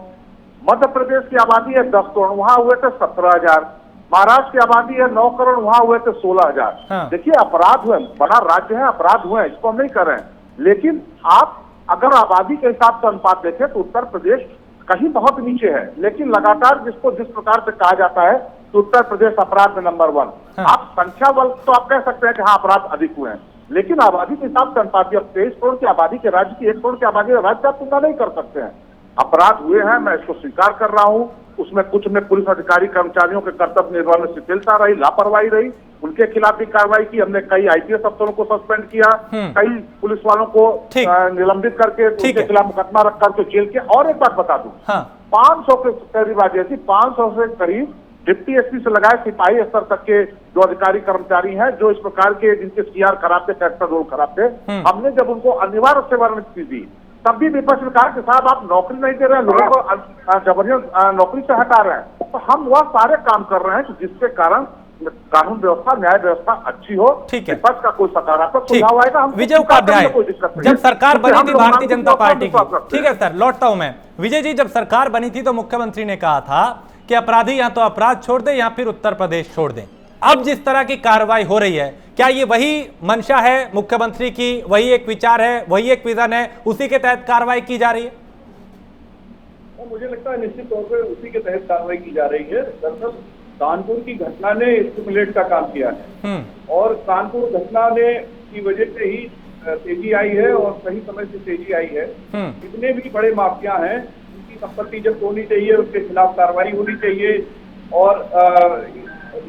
मध्य प्रदेश की आबादी है 10 करोड़, वहां हुए थे 17,000। महाराष्ट्र की आबादी है 9 करोड़, वहां हुए थे 16,000। हाँ। देखिए अपराध हुए, बड़ा राज्य है, अपराध हुए, इसको हम नहीं कर रहे हैं, लेकिन आप अगर आबादी के हिसाब से अनुपात देखें तो उत्तर प्रदेश कहीं बहुत नीचे है, लेकिन लगातार जिसको जिस प्रकार से कहा जाता है कि उत्तर प्रदेश अपराध में नंबर 1। हाँ। आप संख्या बल तो आप कह सकते हैं कि हाँ अपराध अधिक हुए हैं, लेकिन आबादी के हिसाब से अनुपात 23 करोड़ की आबादी के राज्य की 1 करोड़ की आबादी के राज्य आप तुलना नहीं कर सकते हैं। अपराध हुए हैं, मैं इसको स्वीकार कर रहा हूं। उसमें कुछ में पुलिस अधिकारी कर्मचारियों के कर्तव्य निर्वहन में शिथिलता रही, लापरवाही रही, उनके खिलाफ भी कार्रवाई की। हमने कई आईपीएस अफसरों को सस्पेंड किया, कई पुलिस वालों को निलंबित करके उनके खिलाफ मुकदमा रख करके जेल किया। और एक बात बता दूं, 500 के करीब राजेश जी, 500 से करीब डिप्टी एसपी से लगाए सिपाही स्तर तक के जो अधिकारी कर्मचारी हैं जो इस प्रकार के जिनके सीआर खराब थे, कैरेक्टर रोल खराब थे, हमने जब उनको अनिवार्य सेवानिवृत्ति दी तब भी विपक्ष ने कहा कि साहब आप नौकरी नहीं दे रहे हैं, लोगों को जबरदस्त नौकरी से हटा रहे हैं। तो हम वह सारे काम कर रहे हैं जिसके कारण कानून व्यवस्था, न्याय व्यवस्था अच्छी हो। ठीक है, विपक्ष का कोई सकारात्मक सुझाव आएगा। विजय उपाध्याय, जब सरकार बनी थी भारतीय जनता पार्टी की, ठीक है सर लौटता हूं मैं, विजय जी जब सरकार बनी थी तो मुख्यमंत्री ने कहा था कि अपराधी या तो अपराध छोड़ दें या फिर उत्तर प्रदेश छोड़ दें। अब जिस तरह की कार्रवाई हो रही है, क्या ये वही मंशा है मुख्यमंत्री की, वही एक विचार है, वही एक विजन है, उसी के तहत कार्रवाई की जा रही है? मुझे लगता है निश्चित तौर पर उसी के तहत कार्रवाई की जा रही है। दरअसल कानपुर की घटना ने स्टिमुलेट का काम किया है और कानपुर घटना ने की वजह से ही तेजी आई है और सही समय से तेजी आई है। जितने भी बड़े माफिया हैं उनकी संपत्ति जब्त होनी चाहिए, उसके खिलाफ कार्रवाई होनी चाहिए और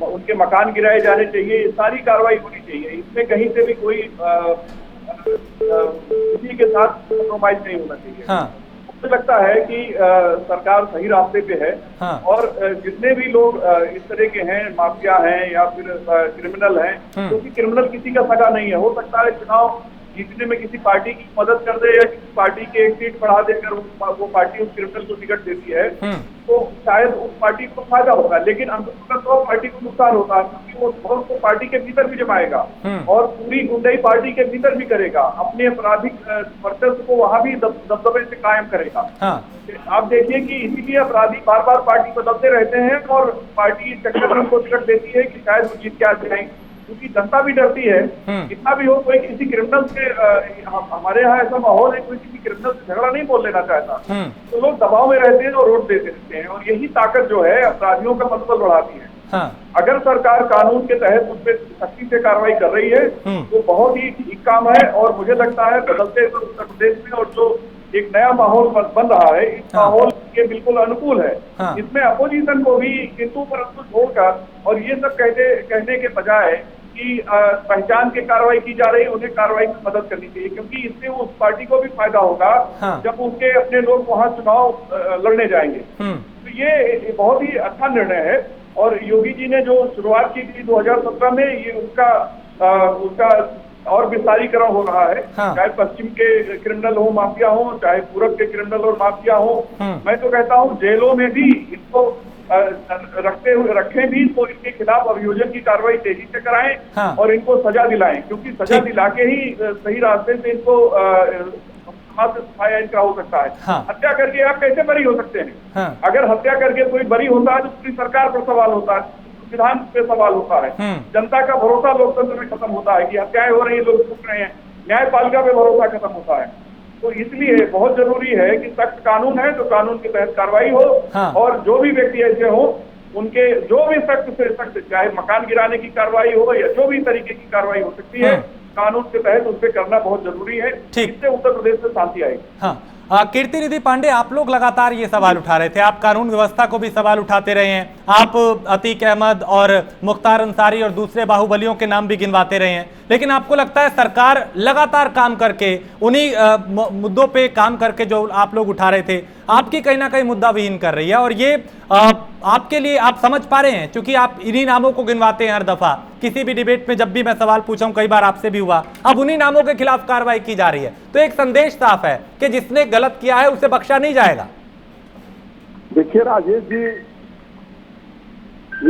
उनके मकान गिराए जाने चाहिए, सारी कार्रवाई होनी चाहिए। इसमें कहीं से भी कोई किसी के साथ कॉम्प्रोमाइज नहीं होना चाहिए। हाँ। मुझे लगता है कि सरकार सही रास्ते पे है। हाँ। और जितने भी लोग इस तरह के हैं, माफिया हैं या फिर क्रिमिनल हैं, क्योंकि क्रिमिनल किसी का सगा नहीं है। हो सकता है चुनाव जीतने में किसी पार्टी की मदद कर दे या किसी पार्टी के एक सीट बढ़ा देकर वो पार्टी उस क्रिमिनल को टिकट देती है तो शायद उस पार्टी को फायदा होगा, लेकिन अंततः तो पार्टी को नुकसान होता है क्योंकि वो उसको पार्टी के भीतर भी जमाएगा और पूरी गुंडाई पार्टी के भीतर भी करेगा, अपने आपराधिक वर्चस्व को वहां भी दबदबे से कायम करेगा। आप देखिए कि इसीलिए अपराधी बार बार पार्टी बदलते रहते हैं और पार्टी चक्कर में उनको टिकट देती है कि शायद वो जीत के आ जाएंगे, क्योंकि जनता भी डरती है। कितना भी हो, कोई किसी क्रिमिनल से हमारे यहाँ ऐसा माहौल है, कोई किसी क्रिमिनल से झगड़ा नहीं बोल लेना चाहता, तो लोग दबाव में रहते हैं और वोट देते रहते हैं और यही ताकत जो है अपराधियों का मनोबल बढ़ाती है। अगर सरकार कानून के तहत उस पर सख्ती से कार्रवाई कर रही है तो बहुत ही ठीक काम है और मुझे लगता है बदलते उत्तर प्रदेश में और जो एक नया माहौल बन रहा है, इस माहौल के बिल्कुल अनुकूल है। इसमें अपोजिशन को भी किंतु परंतु छोड़कर और ये सब कहने के बजाय कि पहचान के कार्रवाई की जा रही है, उन्हें कार्रवाई में मदद करनी चाहिए, क्योंकि इससे उस पार्टी को भी फायदा होगा जब उसके अपने लोग वहां चुनाव लड़ने जाएंगे। तो ये बहुत ही अच्छा निर्णय है और योगी जी ने जो शुरुआत की थी 2017 में, ये उसका और विस्तारीकरण हो रहा है। चाहे पश्चिम के क्रिमिनल हो, माफिया हो, चाहे पूरब के क्रिमिनल और माफिया हो, मैं तो कहता हूँ जेलों में भी इसको रखें भी तो इनके खिलाफ अभियोजन की कार्रवाई तेजी से कराएं। हाँ। और इनको सजा दिलाएं, क्योंकि सजा दिला के ही सही रास्ते से इनको समाज से सफाया इनका हो सकता है। हाँ। हत्या करके आप कैसे बरी हो सकते हैं? हाँ। अगर हत्या करके कोई बरी होता है तो पूरी सरकार पर सवाल होता है, संविधान पे सवाल होता है, जनता का भरोसा लोकतंत्र में खत्म होता है कि हत्याएं हो रही है, लोग छूट रहे हैं, न्यायपालिका पे भरोसा खत्म होता है। तो इसलिए बहुत जरूरी है कि सख्त कानून है तो कानून के तहत कार्रवाई हो। हाँ। और जो भी व्यक्ति ऐसे हो उनके जो भी सख्त से सख्त, चाहे मकान गिराने की कार्रवाई हो या जो भी तरीके की कार्रवाई हो सकती है, कानून के तहत उस पर करना बहुत जरूरी है। इससे उत्तर प्रदेश में शांति आएगी। हाँ। कीर्ति निधि पांडे, आप लोग लगातार ये सवाल उठा रहे थे, आप कानून व्यवस्था को भी सवाल उठाते रहे हैं, आप अतीक अहमद और मुख्तार अंसारी और दूसरे बाहुबलियों के नाम भी गिनवाते रहे हैं, लेकिन आपको लगता है सरकार लगातार काम करके उन्हीं मुद्दों पे काम करके जो आप लोग उठा रहे थे, आपकी कहीं ना कहीं मुद्दा विहीन कर रही है? और ये आपके लिए आप समझ पा रहे हैं, क्योंकि आप इन्हीं नामों को गिनवाते हैं हर दफा, किसी भी डिबेट में जब भी मैं सवाल पूछा हूं, कई बार आपसे भी हुआ, अब उन्हीं नामों के खिलाफ कार्रवाई की जा रही है, तो एक संदेश साफ है कि जिसने गलत किया है उसे बख्शा नहीं जाएगा। देखिए राजेश जी,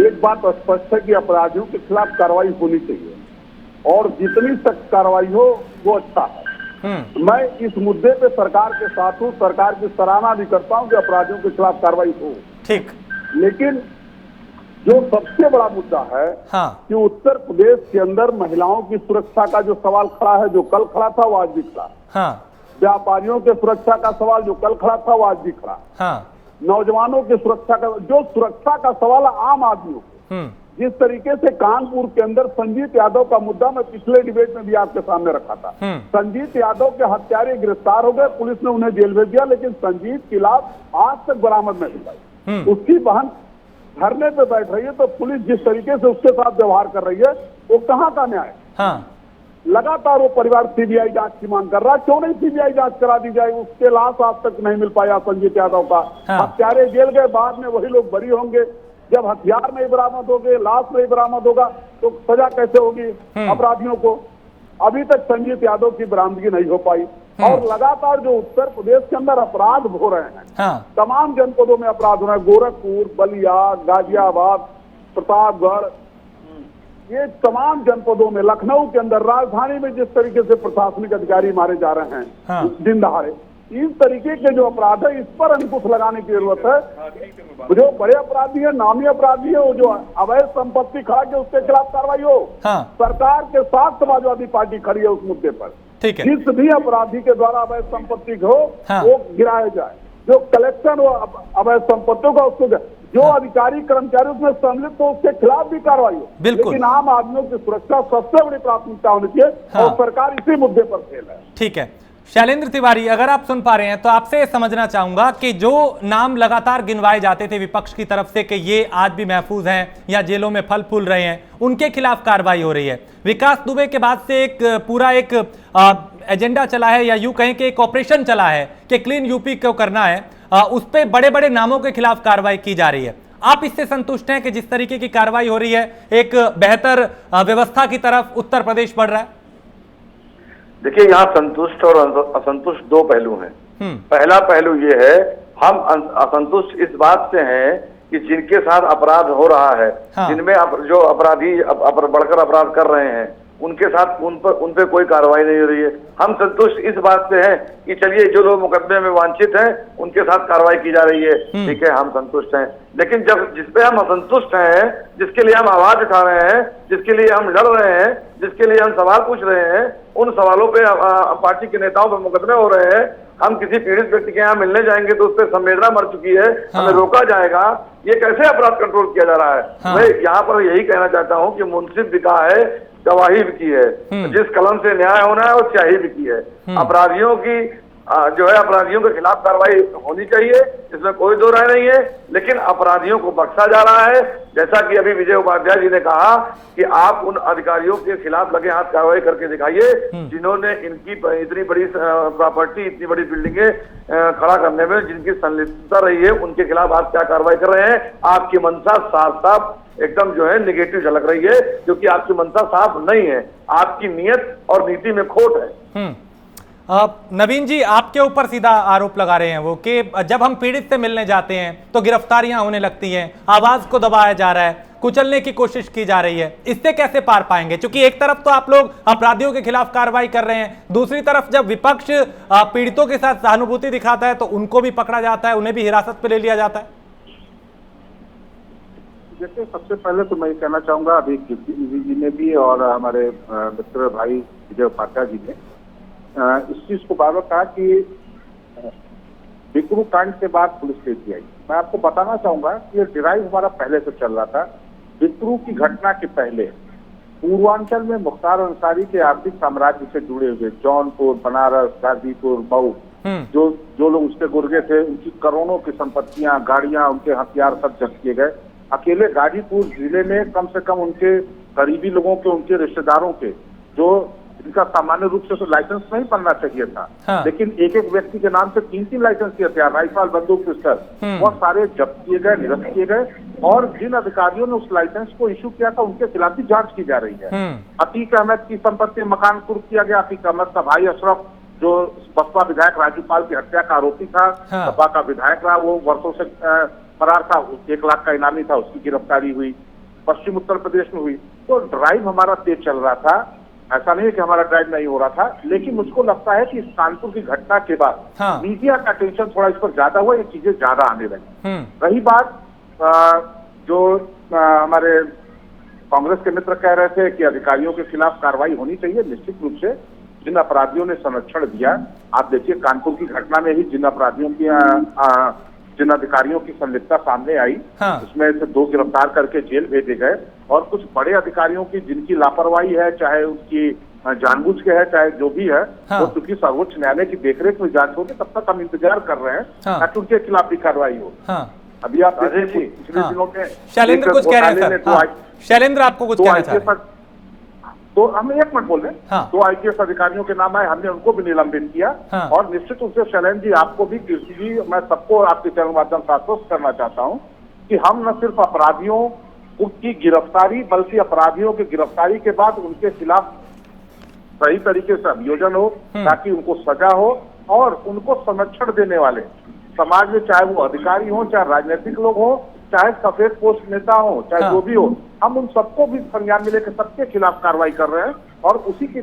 एक बात स्पष्ट है कि अपराधियों के खिलाफ कार्रवाई होनी चाहिए और जितनी सख्त कार्रवाई हो वो अच्छा है। मैं इस मुद्दे पे सरकार के साथ हूँ, सरकार की सराहना भी करता हूँ कि अपराधियों के खिलाफ कार्रवाई हो। ठीक। लेकिन जो सबसे बड़ा मुद्दा है कि उत्तर प्रदेश के अंदर महिलाओं की सुरक्षा का जो सवाल खड़ा है, जो कल खड़ा था वो आज भी खड़ा। व्यापारियों के सुरक्षा का सवाल जो कल खड़ा था वो आज भी खड़ा। नौजवानों की सुरक्षा का, जो सुरक्षा का सवाल आम आदमियों को, जिस तरीके से कानपुर के अंदर संजीत यादव का मुद्दा मैं पिछले डिबेट में भी आपके सामने रखा था। संजीत यादव के हत्यारे गिरफ्तार हो गए, पुलिस ने उन्हें जेल भेज दिया, लेकिन संजीत की लाश आज तक बरामद नहीं हुई। उसकी बहन धरने पे बैठ रही है, तो पुलिस जिस तरीके से उसके साथ व्यवहार कर रही है वो कहाँ का न्याय? लगातार वो परिवार सीबीआई जांच की मांग कर रहा है, क्यों नहीं सीबीआई जांच करा दी जाए? उसके लाश आज तक नहीं मिल पाया संजीत यादव का। हत्यारे जेल गए, बाद में वही लोग बरी होंगे। जब हथियार नहीं बरामद होंगे, लाश नहीं बरामद होगा तो सजा कैसे होगी अपराधियों को? अभी तक संजीत यादव की बरामदगी नहीं हो पाई। और लगातार जो उत्तर प्रदेश के अंदर अपराध हो रहे हैं, तमाम जनपदों में अपराध हो रहे हैं, गोरखपुर, बलिया, गाजियाबाद, प्रतापगढ़, ये तमाम जनपदों में, लखनऊ के अंदर, राजधानी में जिस तरीके से प्रशासनिक अधिकारी मारे जा रहे हैं दिन दहाड़े, इस तरीके के जो अपराध है इस पर अंकुश लगाने की जरूरत है। जो बड़े अपराधी है, नामी अपराधी है, वो जो अवैध संपत्ति खड़ा के उसके खिलाफ कार्रवाई हो। सरकार के साथ समाजवादी पार्टी खड़ी है उस मुद्दे पर। जिस भी अपराधी के द्वारा अवैध संपत्ति हो वो गिराया जाए, जो कलेक्शन हो अवैध संपत्तियों का उसको, जो अधिकारी कर्मचारी उसमें सम्मिलित तो उसके खिलाफ भी कार्रवाई हो। लेकिन आम आदमियों की सुरक्षा सबसे बड़ी प्राथमिकता होनी चाहिए और सरकार इसी मुद्दे पर फेल है। ठीक है शैलेंद्र तिवारी, अगर आप सुन पा रहे हैं तो आपसे समझना चाहूंगा कि जो नाम लगातार गिनवाए जाते थे विपक्ष की तरफ से कि ये आज भी महफूज हैं या जेलों में फल फूल रहे हैं, उनके खिलाफ कार्रवाई हो रही है। विकास दुबे के बाद से एक पूरा एक एजेंडा चला है, या यूं कहें कि एक ऑपरेशन चला है कि क्लीन यूपी को करना है, उस पर बड़े बड़े नामों के खिलाफ कार्रवाई की जा रही है। आप इससे संतुष्ट हैं कि जिस तरीके की कार्रवाई हो रही है एक बेहतर व्यवस्था की तरफ उत्तर प्रदेश बढ़ रहा है? देखिए, यहाँ संतुष्ट और असंतुष्ट दो पहलू हैं। पहला पहलू ये है, हम असंतुष्ट इस बात से हैं कि जिनके साथ अपराध हो रहा है, जिनमें जो अपराधी बढ़कर अपराध कर रहे हैं, उनके साथ उन पे कोई कार्रवाई नहीं हो रही है। हम संतुष्ट इस बात से हैं कि चलिए जो लोग मुकदमे में वांछित हैं उनके साथ कार्रवाई की जा रही है, ठीक है, हम संतुष्ट हैं। लेकिन जब जिसपे हम असंतुष्ट हैं, जिसके लिए हम आवाज उठा रहे हैं, जिसके लिए हम लड़ रहे हैं, जिसके लिए हम सवाल पूछ रहे हैं, उन सवालों पे पार्टी के नेताओं पर मुकदमे हो रहे हैं। हम किसी पीड़ित व्यक्ति के यहाँ मिलने जाएंगे तो उस पर संवेदना मर चुकी है, हमें रोका जाएगा। ये कैसे अपराध कंट्रोल किया जा रहा है? मैं यहाँ पर यही कहना चाहता हूँ कि मुंसिफ बिका है, गवाही भी की है, जिस कलम से न्याय होना है वो स्याही भी की है। अपराधियों की जो है अपराधियों के खिलाफ कार्रवाई होनी चाहिए, इसमें कोई दो राय नहीं है, लेकिन अपराधियों को बख्शा जा रहा है। जैसा कि अभी विजय उपाध्याय जी ने कहा कि आप उन अधिकारियों के खिलाफ लगे हाथ कार्रवाई करके दिखाइए जिन्होंने इनकी इतनी बड़ी प्रॉपर्टी, इतनी बड़ी बिल्डिंगें खड़ा करने में जिनकी संलिप्तता रही है, उनके खिलाफ आप क्या कार्रवाई कर रहे हैं? आपकी मंशा साफ साफ एकदम जो है निगेटिव झलक रही है, क्योंकि आपकी मंशा साफ नहीं है, आपकी नीयत और नीति में खोट है। नवीन जी, आपके ऊपर सीधा आरोप लगा रहे हैं वो कि जब हम पीड़ित से मिलने जाते हैं तो गिरफ्तारियां होने लगती हैं, आवाज को दबाया जा रहा है, कुचलने की कोशिश की जा रही है। इससे कैसे पार पाएंगे? क्योंकि एक तरफ तो आप लोग अपराधियों के खिलाफ कार्रवाई कर रहे हैं, दूसरी तरफ जब विपक्ष पीड़ितों के साथ सहानुभूति दिखाता है तो उनको भी पकड़ा जाता है, उन्हें भी हिरासत पे ले लिया जाता है। देखिए, सबसे पहले तो मैं कहना चाहूंगा, अभी कीर्ति जी ने भी और हमारे मित्र भाई विजय उपाध्याय जी ने इस चीज को बार बार कहा कि बिकरू कांड के बाद पुलिस लेती आई। मैं आपको बताना चाहूंगा कि ये डिराइव हमारा पहले से चल रहा था। बिकरू की घटना के पहले पूर्वांचल में मुख्तार अंसारी के आर्थिक साम्राज्य से जुड़े हुए जौनपुर, बनारस, गाजीपुर, मऊ, जो लोग उसके गुर्गे थे, उनकी करोड़ों की संपत्तियां, गाड़ियां, उनके हथियार सब जब्त किए गए। अकेले गाजीपुर जिले में कम से कम उनके करीबी लोगों के, उनके रिश्तेदारों के, जो जिनका सामान्य रूप से तो लाइसेंस नहीं बनना चाहिए था, लेकिन एक एक व्यक्ति के नाम से 3-3 लाइसेंस के हथियार, राइफल, बंदूक, पिस्टल, वो सारे जब्त किए गए, निरस्त किए गए। और जिन अधिकारियों ने उस लाइसेंस को इशू किया था उनके खिलाफ भी जांच की जा रही है। अतीक अहमद की संपत्ति मकान कुर्क किया गया। अतीक अहमद का भाई अशरफ, जो बसपा विधायक राजूपाल की हत्या का आरोपी था, सपा का विधायक रहा, वो वर्षों से फरार था, 1 लाख का इनामी था, उसकी गिरफ्तारी हुई। पश्चिम उत्तर प्रदेश में हुई। तो ड्राइव हमारा तेज चल रहा था, ऐसा नहीं है कि हमारा ड्राइव नहीं हो रहा था, लेकिन मुझको लगता है कि इस कानपुर की घटना के बाद मीडिया का टेंशन थोड़ा इस पर ज्यादा हुआ, ये चीजें ज्यादा आने लगी। रही बात जो हमारे कांग्रेस के मित्र कह रहे थे कि अधिकारियों के खिलाफ कार्रवाई होनी चाहिए, निश्चित रूप से जिन अपराधियों ने संरक्षण दिया, आप देखिए कानपुर की घटना में ही जिन अपराधियों की जिन अधिकारियों की संलिप्तता सामने आई, उसमें से 2 गिरफ्तार करके जेल भेजे गए, और कुछ बड़े अधिकारियों की जिनकी लापरवाही है, चाहे उसकी जानबूझ के है, चाहे जो भी है, वो चूंकि सर्वोच्च न्यायालय की देखरेख में जांच होगी, तब तक हम इंतजार कर रहे हैं ताकि उनके खिलाफ भी कार्रवाई हो। अभी आप देखिए पिछले दिनों में शैलेंद्र कुछ कह रहे हैं, शैलेंद्र आपको कुछ कहना चाह रहे हैं? तो हम 1 मिनट बोल रहे हैं। 2 IPS अधिकारियों के नाम आए, हमने उनको भी निलंबित किया। और निश्चित रूप से शैलेंद्र जी, आपको भी, कीर्ति जी, मैं सबको आपके चैनल माध्यम से आश्वस्त करना चाहता हूं कि हम न सिर्फ अपराधियों की गिरफ्तारी, बल्कि अपराधियों की गिरफ्तारी के बाद उनके खिलाफ सही तरीके से अभियोजन हो, ताकि उनको सजा हो, और उनको संरक्षण देने वाले समाज में, चाहे वो अधिकारी हो, चाहे राजनीतिक लोग हो, चाहे सफेद पोस्ट नेता हो, चाहे जो भी हो, हम उन सबको भी संज्ञान में लेकर सबके खिलाफ कार्रवाई कर रहे हैं। और उसी की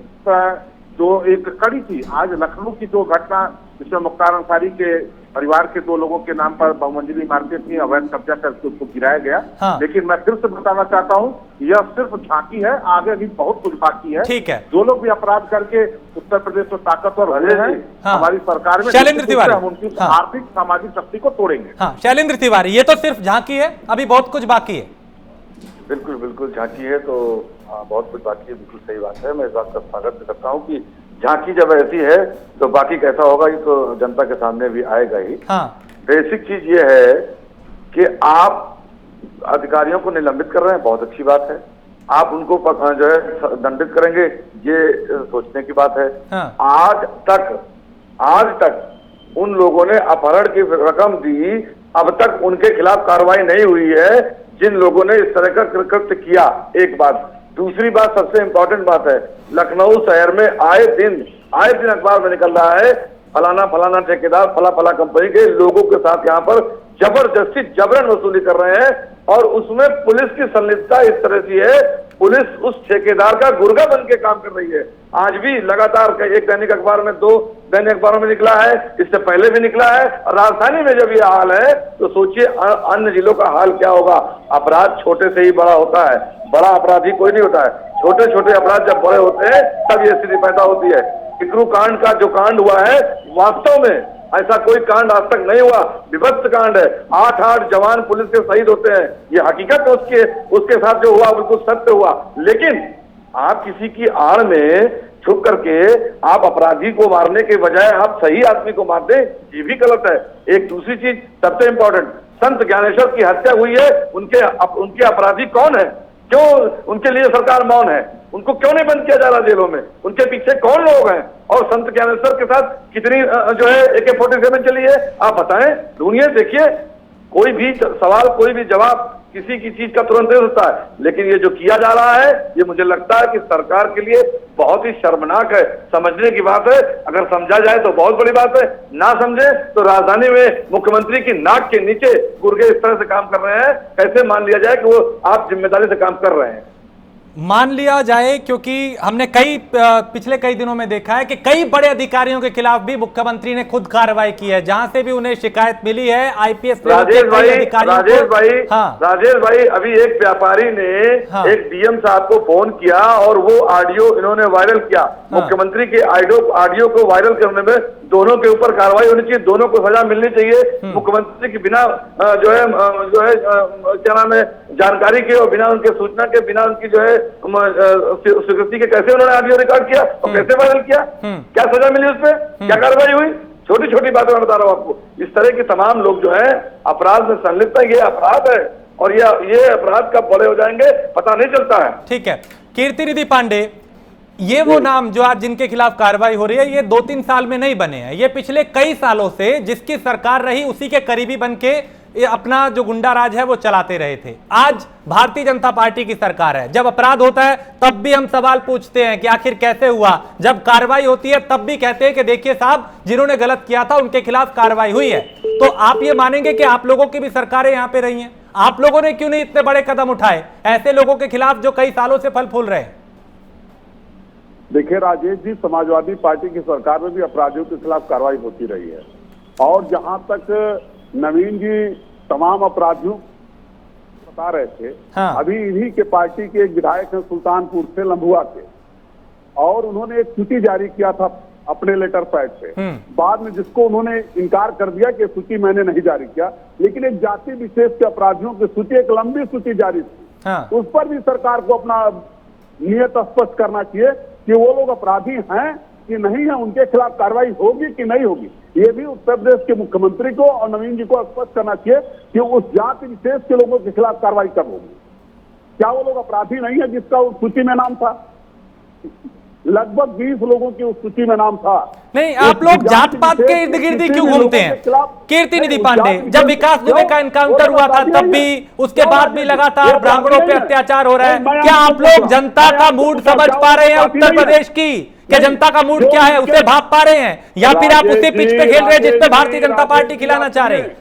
जो एक कड़ी थी आज लखनऊ की जो घटना, जिसमें मुख्तार अंसारी के परिवार के 2 लोगों के नाम पर बहुमंजिली इमारतें थी, अवैध कब्जा करके उसको गिराया गया। लेकिन मैं फिर से बताना चाहता हूँ, यह सिर्फ झांकी है, आगे भी बहुत कुछ बाकी है। ठीक है, जो लोग भी अपराध करके उत्तर प्रदेश में ताकतवर हुए हैं, हमारी सरकार में, शैलेंद्र तिवारी, हम उनकी आर्थिक सामाजिक शक्ति को तोड़ेंगे। शैलेंद्र तिवारी, ये तो सिर्फ झांकी है, अभी बहुत कुछ बाकी है। बिल्कुल बिल्कुल झांकी है, तो बहुत कुछ बाकी है, बिल्कुल सही बात है। मैं इस बात का स्वागत करता हूँ कि झांकी जब ऐसी है तो बाकी कैसा होगा, ये तो जनता के सामने भी आएगा ही। बेसिक चीज ये है कि आप अधिकारियों को निलंबित कर रहे हैं, बहुत अच्छी बात है। आप उनको जो है दंडित करेंगे, ये सोचने की बात है। आज तक उन लोगों ने अपहरण की रकम दी, अब तक उनके खिलाफ कार्रवाई नहीं हुई है, जिन लोगों ने इस तरह का कृत्य किया। एक बात। दूसरी बात, सबसे इंपॉर्टेंट बात है, लखनऊ शहर में आए दिन अखबार में निकल रहा है, फलाना ठेकेदार, फला कंपनी के लोगों के साथ यहाँ पर जबरदस्ती जबरन वसूली कर रहे हैं, और उसमें पुलिस की संलिप्तता इस तरह से है, पुलिस उस ठेकेदार का गुर्गा बन के काम कर रही है। आज भी लगातार एक दैनिक अखबार में, 2 दैनिक अखबारों में निकला है, इससे पहले भी निकला है। और राजधानी में जब ये हाल है तो सोचिए अन्य जिलों का हाल क्या होगा। अपराध छोटे से ही बड़ा होता है, बड़ा अपराधी कोई नहीं होता है, छोटे छोटे अपराध जब बड़े होते हैं तब ये स्थिति पैदा होती है। बिकरू कांड का जो कांड हुआ है, वास्तव में ऐसा कोई कांड आज तक नहीं हुआ, विभत्स कांड है। 8 जवान पुलिस के शहीद होते हैं, ये हकीकत है, उसके साथ जो हुआ बिल्कुल सत्य हुआ। लेकिन आप किसी की आड़ में छुप करके आप अपराधी को मारने के बजाय आप सही आदमी को मार दें, ये भी गलत है। एक दूसरी चीज सबसे इंपॉर्टेंट, संत ज्ञानेश्वर की हत्या हुई है, उनके अपराधी कौन है? क्यों उनके लिए सरकार मौन है? उनको क्यों नहीं बंद किया जा रहा जेलों में? उनके पीछे कौन लोग हैं? और संत ज्ञानेश्वर के साथ कितनी जो है AK-47 चली है, आप बताएं, ढूंढिए, देखिए। कोई भी सवाल, कोई भी जवाब किसी की चीज का तुरंत दे सकता है, लेकिन ये जो किया जा रहा है ये मुझे लगता है कि सरकार के लिए बहुत ही शर्मनाक है। समझने की बात है, अगर समझा जाए तो बहुत बड़ी बात है, ना समझे तो राजधानी में मुख्यमंत्री की नाक के नीचे गुर्गे इस तरह से काम कर रहे हैं, कैसे मान लिया जाए कि वो आप जिम्मेदारी से काम कर रहे हैं। मान लिया जाए, क्योंकि हमने पिछले कई दिनों में देखा है कि कई बड़े अधिकारियों के खिलाफ भी मुख्यमंत्री ने खुद कार्रवाई की है, जहां से भी उन्हें शिकायत मिली है। आईपीएस राजेश भाई अभी एक व्यापारी ने एक डीएम साहब को फोन किया और वो ऑडियो इन्होंने वायरल किया। मुख्यमंत्री के ऑडियो को वायरल करने में दोनों के ऊपर कार्रवाई होनी चाहिए, दोनों को सजा मिलनी चाहिए। मुख्यमंत्री की बिना जो है क्या नाम है जानकारी के और बिना उनके सूचना के, बिना उनकी जो है स्वीकृति के कैसे उन्होंने ऑडियो रिकॉर्ड किया और कैसे वायरल किया, क्या सजा मिली उसपे, क्या कार्रवाई हुई? छोटी छोटी बातें मैं बता रहा हूँ आपको। इस तरह के तमाम लोग जो है अपराध में संलिप्त है, ये अपराध है और ये अपराध कब बड़े हो जाएंगे पता नहीं चलता है। ठीक है, कीर्तिनिधि पांडे, ये वो नाम जो आज जिनके खिलाफ कार्रवाई हो रही है, ये 2-3 साल में नहीं बने हैं, ये पिछले कई सालों से जिसकी सरकार रही उसी के करीबी बनके ये अपना जो गुंडा राज है वो चलाते रहे थे। आज भारतीय जनता पार्टी की सरकार है, जब अपराध होता है तब भी हम सवाल पूछते हैं कि आखिर कैसे हुआ, जब कार्रवाई होती है तब भी कहते हैं कि देखिए साहब जिन्होंने गलत किया था उनके खिलाफ कार्रवाई हुई है। तो आप ये मानेंगे कि आप लोगों की भी सरकारें यहां पे रही हैं, आप लोगों ने क्यों नहीं इतने बड़े कदम उठाए ऐसे लोगों के खिलाफ जो कई सालों से फल फूल रहे हैं? देखिए राजेश जी, समाजवादी पार्टी की सरकार में भी अपराधियों के खिलाफ कार्रवाई होती रही है और जहां तक नवीन जी तमाम अपराधियों बता रहे थे, अभी इन्हीं के पार्टी के एक विधायक हैं सुल्तानपुर से लंबुआ के, और उन्होंने एक सूची जारी किया था अपने लेटर पैड पे, बाद में जिसको उन्होंने इनकार कर दिया कि सूची मैंने नहीं जारी किया, लेकिन एक जाति विशेष के अपराधियों की सूची, एक लंबी सूची जारी थी, उस पर भी सरकार को अपना नियत स्पष्ट करना चाहिए कि वो लोग अपराधी हैं कि नहीं है, उनके खिलाफ कार्रवाई होगी कि नहीं होगी। ये भी उत्तर प्रदेश के मुख्यमंत्री को और नवीन जी को स्पष्ट करना चाहिए कि उस जाति विशेष के लोगों के खिलाफ कार्रवाई कब होगी। क्या वो लोग अपराधी नहीं है जिसका उस सूची में नाम था? लगभग 20 लोगों की उस सूची में नाम था। नहीं, आप लोग जात पात के इर्द गिर्द क्यों घूमते हैं? कीर्तिनिधि पांडे, जब विकास दुबे का एनकाउंटर हुआ था तब भी, उसके बाद भी लगातार ब्राह्मणों पे अत्याचार हो रहा है। क्या आप लोग जनता का मूड समझ पा रहे हैं उत्तर प्रदेश की? क्या जनता का मूड क्या है उसे भाप पा रहे हैं, या फिर आप उसे पिच पे खेल रहे हैं जिसपे भारतीय जनता पार्टी खिलाना चाह रहे हैं?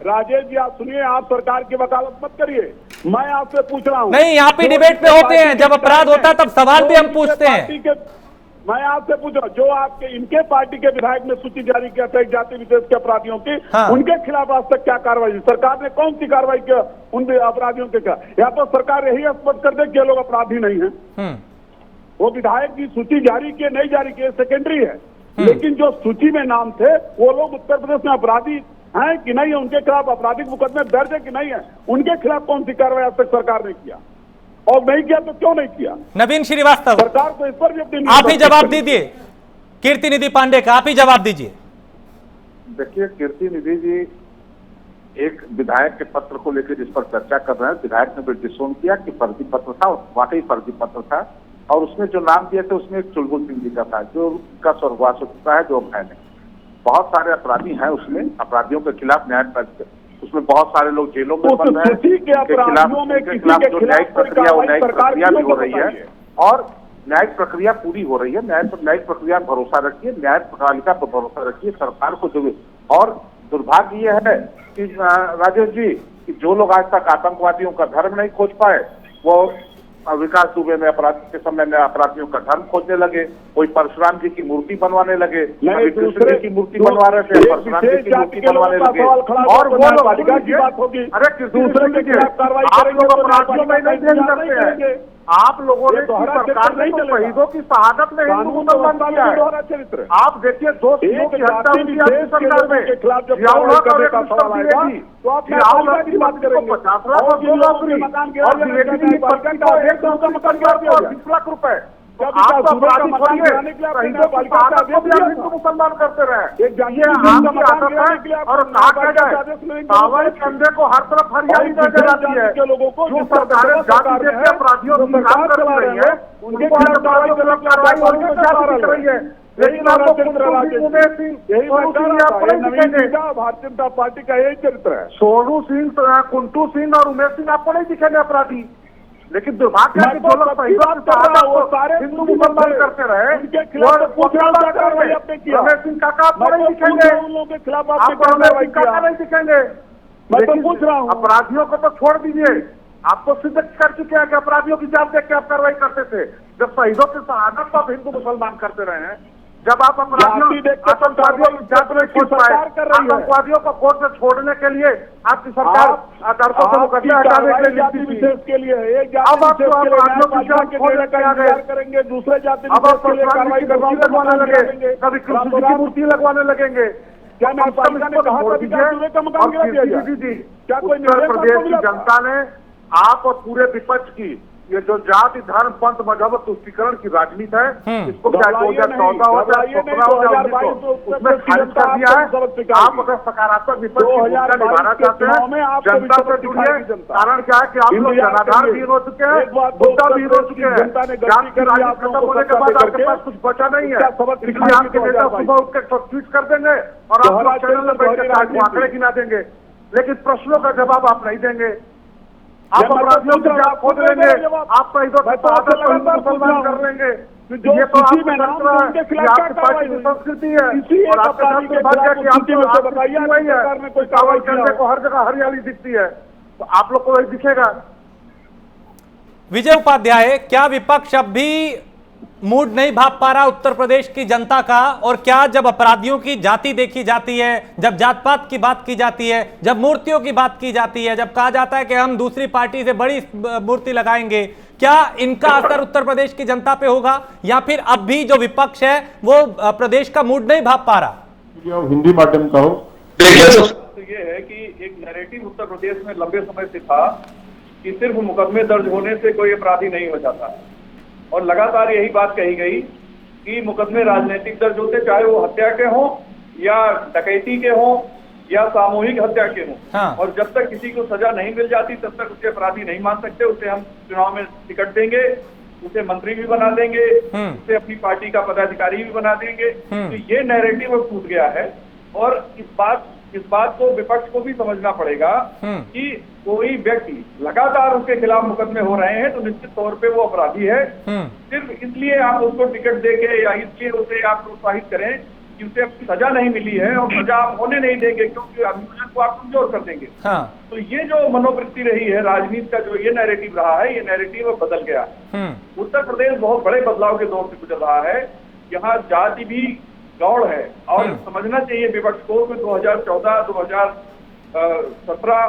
राजेश जी आप सुनिए, आप सरकार की वकालत मत करिए, मैं आपसे पूछ रहा हूँ। नहीं, यहाँ पे डिबेट पे होते हैं, जब अपराध होता है तब सवाल भी हम पूछते हैं। मैं आपसे पूछ रहा हूँ, जो आपके इनके पार्टी के विधायक ने सूची जारी किया था एक जाति विशेष के अपराधियों की, उनके खिलाफ आज तक क्या कार्रवाई हुई? सरकार ने कौन सी कार्रवाई किया उन अपराधियों के खिलाफ? या तो सरकार यही स्पष्ट कर दे कि ये लोग अपराधी नहीं है। वो विधायक की सूची जारी किए नहीं जारी किए सेकेंडरी है, लेकिन जो सूची में नाम थे वो लोग उत्तर प्रदेश में अपराधी हैं कि नहीं है, उनके खिलाफ आपराधिक मुकदमे दर्ज है कि नहीं है, उनके खिलाफ कौन सी कार्रवाई आज तक सरकार ने किया? और नहीं किया तो क्यों नहीं किया? नवीन श्रीवास्तव, सरकार को इस पर भी अपनी आप ही जवाब दीजिए। कीर्तिनिधि पांडे का आप ही जवाब दीजिए। देखिए, कीर्तिनिधि जी एक विधायक के पत्र को लेकर जिस पर चर्चा कर रहे हैं, विधायक ने पिटीशन किया कि फर्जी पत्र था, वाकई फर्जी पत्र था, और उसमें जो नाम दिए थे उसमें एक चुलबुल सिंह जी का था, जो का स्वर्गवास हो चुका है, जो है नहीं। बहुत सारे अपराधी हैं उसमें, अपराधियों के खिलाफ न्याय, उसमें बहुत सारे लोग जेलों में बंद हैं, उनके खिलाफ जो न्यायिक प्रक्रिया वो न्यायिक प्रक्रिया भी हो रही है और न्यायिक प्रक्रिया पूरी हो रही है। न्यायिक प्रक्रिया पर भरोसा रखिए, न्यायपालिका पर भरोसा रखिए, सरकार को जो। और दुर्भाग्य यह है कि राजेश जी कि जो लोग आज तक आतंकवादियों का धर्म नहीं खोज पाए, वो विकास दुबे में अपराध के समय में अपराधियों का धर्म खोजने लगे, कोई परशुराम जी की मूर्ति बनवाने लगे, कृष्ण जी की मूर्ति बनवा रहे थे, परशुराम जी की मूर्ति बनवाने लगे, और वो लोग अरे दूसरे के खिलाफ कार्रवाई आप लोग अपराधियों में नहीं देख सकते हैं। आप लोगों ने सरकार ने तो शहीदों की शहादत में हिंदू मुसलमान किया है। आप देखिए 2 सिखों की हत्या हुई आपकी सरकार में, जियाउल हक और एक मुस्तफा द्विवेदी, जियाउल हक की बात करें 50 लाख और 2 नौकरी, और द्विवेदी जी की पत्नी को 1 करोड़ का मकान दिया और 20 लाख रुपए। आप तो अपराधी छोड़िए, शहीदों की शहादत को भी आप हिंदू मुसलमान करते रहे। ये आपकी आदत है। और कहा क्या जाए, कावड़ कंधे को हर तरफ हरियाली नजर आती है। जो सरकारें जाति देख के अपराधियों की काम कर रही है, उनको कार्रवाई कर रही है। लेकिन आपको उमेश सिंह, भारतीय जनता पार्टी का यही चरित्र है। सोनू सिंह, कुंटू सिंह और उमेश सिंह आपको नहीं दिखेंगे अपराधी, लेकिन दुर्भाग्य है कि जो लोग सारे हिंदू मुसलमान करते रहे उनके खिलाफ रमेश सिंह काका आपको नहीं दिखेंगे, उन लोगों के खिलाफ आपको रमेश सिंह काका नहीं दिखेंगे। मैं तो पूछ रहा हूँ, अपराधियों को तो छोड़ दीजिए, आपको सिद्ध कर चुके हैं कि अपराधियों की जान देख के आप कार्रवाई करते थे। जब शहीदों की शहादत तो आप हिंदू मुसलमान करते रहे हैं, जब आप अपराधियों आतंकवादियों की जांच नहीं छोड़ पाए, आतंकवादियों को कोर्ट से छोड़ने के लिए आपकी सरकार अदालतों से मुकदमे हटाने के लिए अब आप अपराधियों की जांच छोड़ने के लिए करेंगे, दूसरे जाति अब आप लगवाने लगे, कभी कृष्ण की मूर्ति लगवाने लगेंगे। क्या उत्तर प्रदेश की जनता ने आप और पूरे विपक्ष की ये जो जाति धर्म पंथ मजहब तुष्टीकरण की राजनीति है, इसको चाहे 2014 हो चाहे 2017 हो चाहे 2019 उसमें खारिज कर दिया है। आप अगर सकारात्मक विपक्ष की भूमिका निभाना चाहते हैं, जनता से जुड़िए। कारण क्या है कि आप लोग जनाधार भी हो चुके हैं, मुद्दा भी हो चुके हैं, जाति की राजनीति खत्म होने के बाद आपके पास कुछ बचा नहीं है, इसलिए आपके नेता सुबह उठ के ट्वीट कर देंगे और आप लोग चैनल में बैठ के आंकड़े गिना देंगे, लेकिन प्रश्नों का जवाब आप नहीं देंगे। आप अपराधियों की जांच खोज लेंगे, आप शहीदों की शहादत को मुसलमान कर लेंगे। ये तो आपकी पार्टी की संस्कृति है और आपके साथ दुर्भाग्य है कि आपको वही है, कोई कावल करने को हर जगह हरियाली दिखती है, तो आप लोग को वही दिखेगा। विजय उपाध्याय, क्या विपक्ष अब भी मूड नहीं भाप पा रहा उत्तर प्रदेश की जनता का? और क्या जब अपराधियों की जाति देखी जाती है, जब जात पात की बात की जाती है, जब मूर्तियों की बात की जाती है, जब कहा जाता है कि हम दूसरी पार्टी से बड़ी मूर्ति लगाएंगे, क्या इनका असर उत्तर प्रदेश की जनता पे होगा, या फिर अब भी जो विपक्ष है वो प्रदेश का मूड नहीं भाप पा रहा? हिंदी माध्यम का हो तो ये है कि एक नैरेटिव उत्तर प्रदेश में लंबे समय से था कि सिर्फ मुकदमे दर्ज होने से कोई अपराधी नहीं हो जाता, और लगातार यही बात कही गई कि मुकदमे राजनीतिक दर्ज होते, चाहे वो हत्या के हों या डकैती के हों या सामूहिक हत्या के हों। हाँ। और जब तक किसी को सजा नहीं मिल जाती तब तक उसे अपराधी नहीं मान सकते। उसे हम चुनाव में टिकट देंगे, उसे मंत्री भी बना देंगे, उसे अपनी पार्टी का पदाधिकारी भी बना देंगे। तो ये नैरेटिव अब टूट गया है, और इस बात को विपक्ष को भी समझना पड़ेगा कि कोई व्यक्ति लगातार उसके खिलाफ मुकदमे हो रहे हैं तो निश्चित तौर पे वो अपराधी है। सिर्फ इसलिए आप उसको टिकट देके या इसलिए उसे आप प्रोत्साहित करें कि उसे अपनी सजा नहीं मिली है और सजा आप होने नहीं देंगे क्योंकि अभियोजन को आप कमजोर कर देंगे। तो ये जो मनोवृत्ति रही है राजनीति का, जो ये नैरेटिव रहा है, ये नैरेटिव बदल गया है। उत्तर प्रदेश बहुत बड़े बदलाव के दौर से गुजर रहा है। यहाँ जाति भी गौड़ है, और समझना चाहिए विपक्ष को कि 2014, 2017,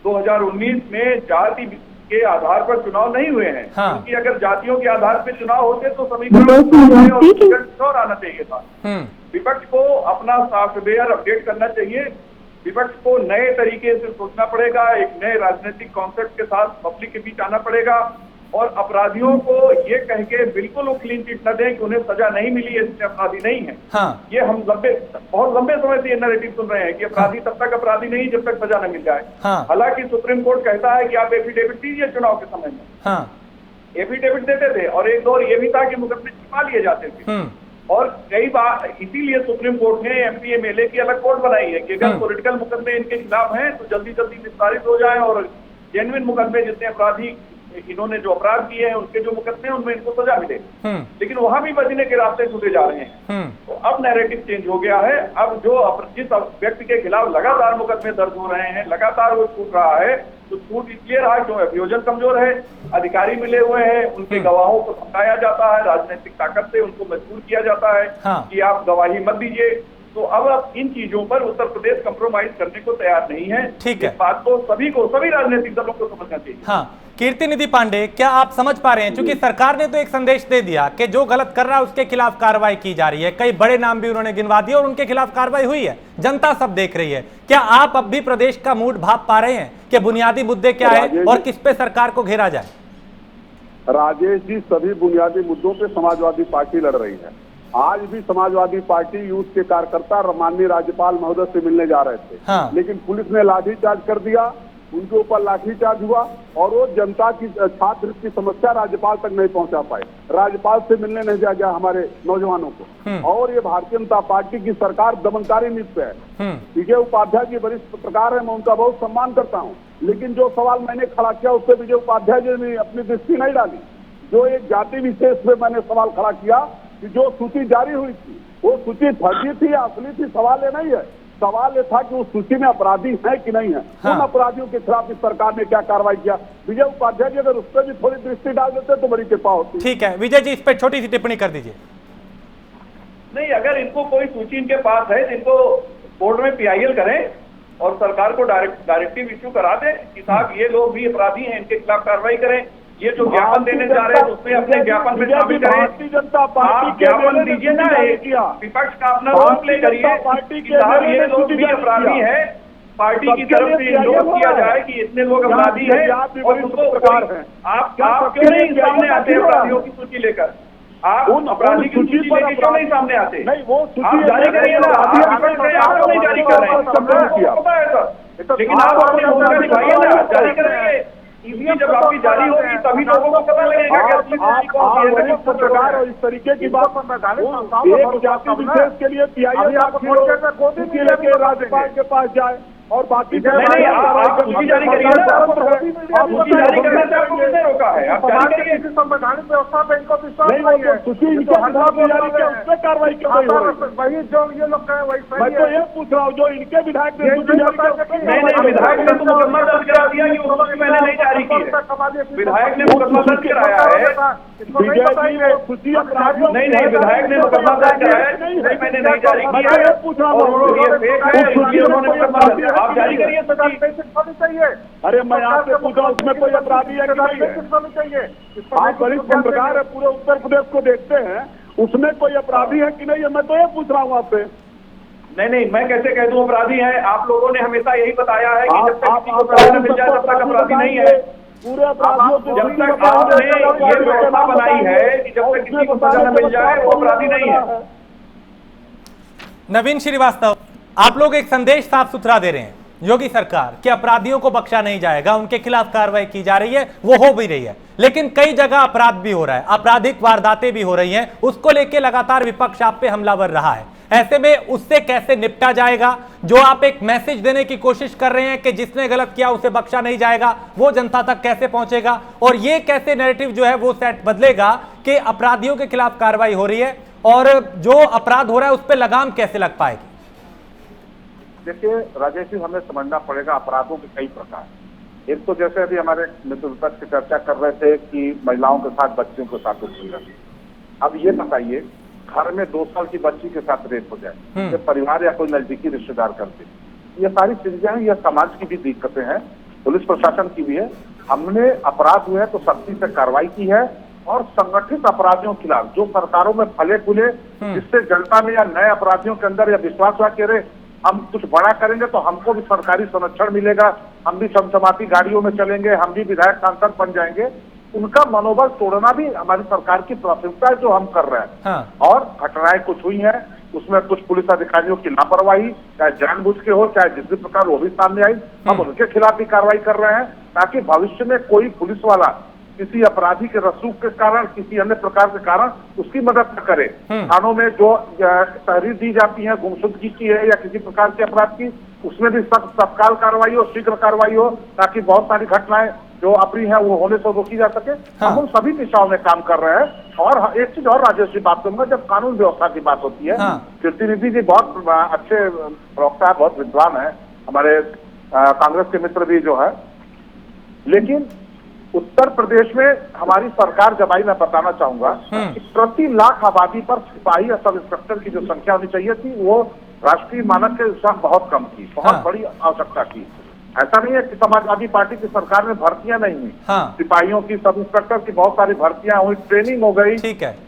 2019 में जाति के आधार पर चुनाव नहीं हुए हैं। क्योंकि अगर जातियों के आधार पर चुनाव होते तो समीकरण और आना चाहिए था। विपक्ष को अपना सॉफ्टवेयर अपडेट करना चाहिए, विपक्ष को नए तरीके से सोचना पड़ेगा, एक नए राजनीतिक कॉन्सेप्ट के साथ पब्लिक के बीच आना पड़ेगा, और अपराधियों को ये कह के बिल्कुल वो क्लीन चिट न दें कि उन्हें सजा नहीं मिली है इसलिए अपराधी नहीं है। ये हम बहुत लंबे समय से ये नैरेटिव सुन रहे हैं कि अपराधी तब तक अपराधी नहीं जब तक सजा न मिल जाए। हालांकि सुप्रीम कोर्ट कहता है कि आप एफिडेविट दीजिए चुनाव के समय में। एफिडेविट देते थे, और एक दौर ये भी था कि मुकदमे छिपा लिए जाते थे, और कई बार इसीलिए सुप्रीम कोर्ट ने एमपी एमएलए की अलग कोर्ट बनाई है कि अगर पॉलिटिकल मुकदमे इनके खिलाफ हैं तो जल्दी जल्दी निस्तारित हो जाए, और जेन्युइन मुकदमे जितने अपराधी इन्होंने जो अपराध किए हैं उनके जो मुकदमे हैं उनमें इनको सजा मिले। लेकिन वहां भी बचने के रास्ते टूटे जा रहे हैं। तो अब नैरेटिव चेंज हो गया है। अब जिस व्यक्ति के खिलाफ लगातार मुकदमे दर्ज हो रहे हैं, लगातार वो छूट रहा है, तो छूट इसलिए रहा क्यों? अभियोजन कमजोर है, अधिकारी मिले हुए हैं, उनके गवाहों को धमकाया जाता है, राजनीतिक ताकत से उनको मजबूर किया जाता है कि आप गवाही मत दीजिए। तो अब इन चीजों पर उत्तर प्रदेश कंप्रोमाइज करने को तैयार नहीं है। ठीक है, इस बात को सभी राजनीतिक दलों को समझना चाहिए। कीर्ति निधि पांडे, क्या आप समझ पा रहे हैं, क्योंकि सरकार ने तो एक संदेश दे दिया कि जो गलत कर रहा है उसके खिलाफ कार्रवाई की जा रही है, कई बड़े नाम भी उन्होंने गिनवा दिए और उनके खिलाफ कार्रवाई हुई है, जनता सब देख रही है। क्या आप अब भी प्रदेश का मूड भाप पा रहे हैं कि बुनियादी मुद्दे क्या है और किस पे सरकार को घेरा जाए? राजेश जी, सभी बुनियादी मुद्दों पे समाजवादी पार्टी लड़ रही है। आज भी समाजवादी पार्टी यूथ के कार्यकर्ता माननीय राज्यपाल महोदय से मिलने जा रहे थे, लेकिन पुलिस ने लाठीचार्ज कर दिया उनके ऊपर लाठीचार्ज हुआ और वो जनता की छात्र की समस्या राज्यपाल तक नहीं पहुंचा पाए, राज्यपाल से मिलने नहीं दिया गया हमारे नौजवानों को। और ये भारतीय जनता पार्टी की सरकार दमनकारी नीति पे है। विजय उपाध्याय जी वरिष्ठ पत्रकार है, मैं उनका बहुत सम्मान करता हूँ, लेकिन जो सवाल मैंने खड़ा किया उससे विजय उपाध्याय जी ने अपनी दृष्टि नहीं डाली। जो एक जाति विशेष पे मैंने सवाल खड़ा किया कि जो सूची जारी हुई थी वो सूची फर्जी थी या असली थी, सवाल ये नहीं है। सवाल ये था कि उस सूची में अपराधी है कि नहीं है। उन अपराधियों के खिलाफ इस सरकार ने क्या कार्रवाई किया। विजय उपाध्याय जी अगर उस पर भी थोड़ी दृष्टि डाल देते तो बड़ी कृपा होती। ठीक है विजय जी, इस पर छोटी सी टिप्पणी कर दीजिए। नहीं, अगर इनको कोई सूची इनके पास है तो इनको कोर्ट में PIL करें और सरकार को डायरेक्टिव इश्यू करा दें कि साहब ये लोग भी अपराधी हैं, इनके खिलाफ कार्रवाई करें। ये जो ज्ञापन देने जा रहे हैं उसमें अपने ज्ञापन में शामिल करें। भारतीय जनता पार्टी आप ज्ञापन दीजिए ना, विपक्ष का अपना रोल प्ले करिए कि साहब ये लोग भी अपराधी हैं, पार्टी की तरफ से इंडोर्स किया जाए कि इतने लोग अपराधी हैं और उनको प्रकार है। आप क्यों नहीं सामने आते अपराधियों की सूची लेकर? आप उन अपराधी की सूची लेकर क्यों नहीं सामने आते? नहीं, वो आप जारी करिए ना, आप नहीं जारी कर रहे हैं, लेकिन आप अपनी भूमिका निभाइए ना, जारी करेंगे। जब आपकी जारी होगी तभी लोगों को पता लगेगा कि पत्रकार और इस तरीके की बात एक जाति विशेष के लिए PIL लेके राज्यपाल के पास जाए और बाकी आप सूची जारी करिए ना, आप सूची जारी करने से आपको किसने रोका है? आप जारी करिए। संवैधानिक व्यवस्था पे इनको विश्वास नहीं है, सूची इनके खिलाफ जारी किया उस पर कार्रवाई क्यों नहीं हो रही? वही जो ये लोग कहे वही सही है। मैं तो ये पूछ रहा हूँ जो इनके विधायक ने सूची जारी नहीं, विधायक ने तो मुकदमा दर्ज करा दिया कि उस वक्त मैंने नहीं जारी की है। विधायक ने मुकदमा दर्ज कराया है। नहीं, विधायक ने मुकदमा दर्ज कराया है, मैंने नहीं जारी किया है, पूछ रहा हूँ ये फेक है, इसलिए उन्होंने मुकदमा दर्ज किया। आप जारी करिए चाहिए। अरे मैं आपसे पूछा उसमें कोई अपराधी है कि नहीं है? आप वरिष्ठ पत्रकार है, पूरे उत्तर प्रदेश को देखते हैं, उसमें कोई अपराधी है कि नहीं है? मैं तो ये पूछ रहा हूँ आपसे। नहीं, मैं कैसे कह दूं अपराधी है? आप लोगों ने हमेशा यही बताया है कि जब तक किसी को सजा मिल जाए तब तक अपराधी नहीं है। पूरे अपराधियों को जब तक आपने ये व्यवस्था बनाई है कि जब तक किसी को सजा न मिल जाए वो अपराधी नहीं है। नवीन श्रीवास्तव, आप लोग एक संदेश साफ सुथरा दे रहे हैं योगी सरकार कि अपराधियों को बख्शा नहीं जाएगा, उनके खिलाफ कार्रवाई की जा रही है, वो हो भी रही है, लेकिन कई जगह अपराध भी हो रहा है, आपराधिक वारदातें भी हो रही हैं, उसको लेके लगातार विपक्ष आप पे हमलावर रहा है। ऐसे में उससे कैसे निपटा जाएगा? जो आप एक मैसेज देने की कोशिश कर रहे हैं कि जिसने गलत किया उसे बख्शा नहीं जाएगा, वो जनता तक कैसे पहुंचेगा? और ये कैसे नैरेटिव जो है वो सेट बदलेगा कि अपराधियों के खिलाफ कार्रवाई हो रही है और जो अपराध हो रहा है उस पर लगाम कैसे लग पाएगी? देखिए राजेश जी, हमें समझना पड़ेगा अपराधों के कई प्रकार। एक तो जैसे अभी हमारे मित्र विपक्ष की चर्चा कर रहे थे कि महिलाओं के साथ बच्चों के साथ उत्पीड़न। अब ये बताइए, घर में 2 साल की बच्ची के साथ रेप हो जाए, तो परिवार या कोई नजदीकी रिश्तेदार करते, ये सारी चीजें हैं, ये समाज की भी दिक्कतें हैं, पुलिस प्रशासन की भी है। हमने अपराध हुए तो सख्ती से कार्रवाई की है और संगठित अपराधियों के खिलाफ जो सरकारों में फले फूले, जिससे जनता में या नए अपराधियों के अंदर या विश्वास हुआ कि अरे हम कुछ बड़ा करेंगे तो हमको भी सरकारी संरक्षण मिलेगा, हम भी समसमाती गाड़ियों में चलेंगे, हम भी विधायक सांसद बन जाएंगे, उनका मनोबल तोड़ना भी हमारी सरकार की प्राथमिकता है जो हम कर रहे हैं। और घटनाएं कुछ हुई हैं, उसमें कुछ पुलिस अधिकारियों की लापरवाही, चाहे जानबूझ के हो चाहे जिस भी प्रकार वो भी सामने आई, हम उनके खिलाफ भी कार्रवाई कर रहे हैं ताकि भविष्य में कोई पुलिस वाला किसी अपराधी के रसूख के कारण, किसी अन्य प्रकार के कारण उसकी मदद न करे। थानों में जो तहरीर दी जाती है गुमशुदगी की है या किसी प्रकार के अपराध की, उसमें भी तत्काल कार्रवाई हो, शीघ्र कार्रवाई हो, ताकि बहुत सारी घटनाएं जो अप्रिय है वो होने से रोकी जा सके। हम उन सभी दिशाओं में काम कर रहे हैं। और एक चीज और राजेश जी बात करूंगा, जब कानून व्यवस्था की बात होती है, कीर्तिनिधि जी बहुत अच्छे प्रवक्ता है, बहुत विद्वान है, हमारे कांग्रेस के मित्र भी जो है, लेकिन उत्तर प्रदेश में हमारी सरकार जब आई, मैं बताना चाहूंगा कि प्रति लाख आबादी पर सिपाही या सब इंस्पेक्टर की जो संख्या होनी चाहिए थी वो राष्ट्रीय मानक के अनुसार बहुत कम थी, बहुत बड़ी आवश्यकता थी। ऐसा नहीं है कि समाजवादी पार्टी की सरकार में भर्तियां नहीं हुई, सिपाहियों की, सब इंस्पेक्टर की बहुत सारी भर्तियां हुई, ट्रेनिंग हो गई,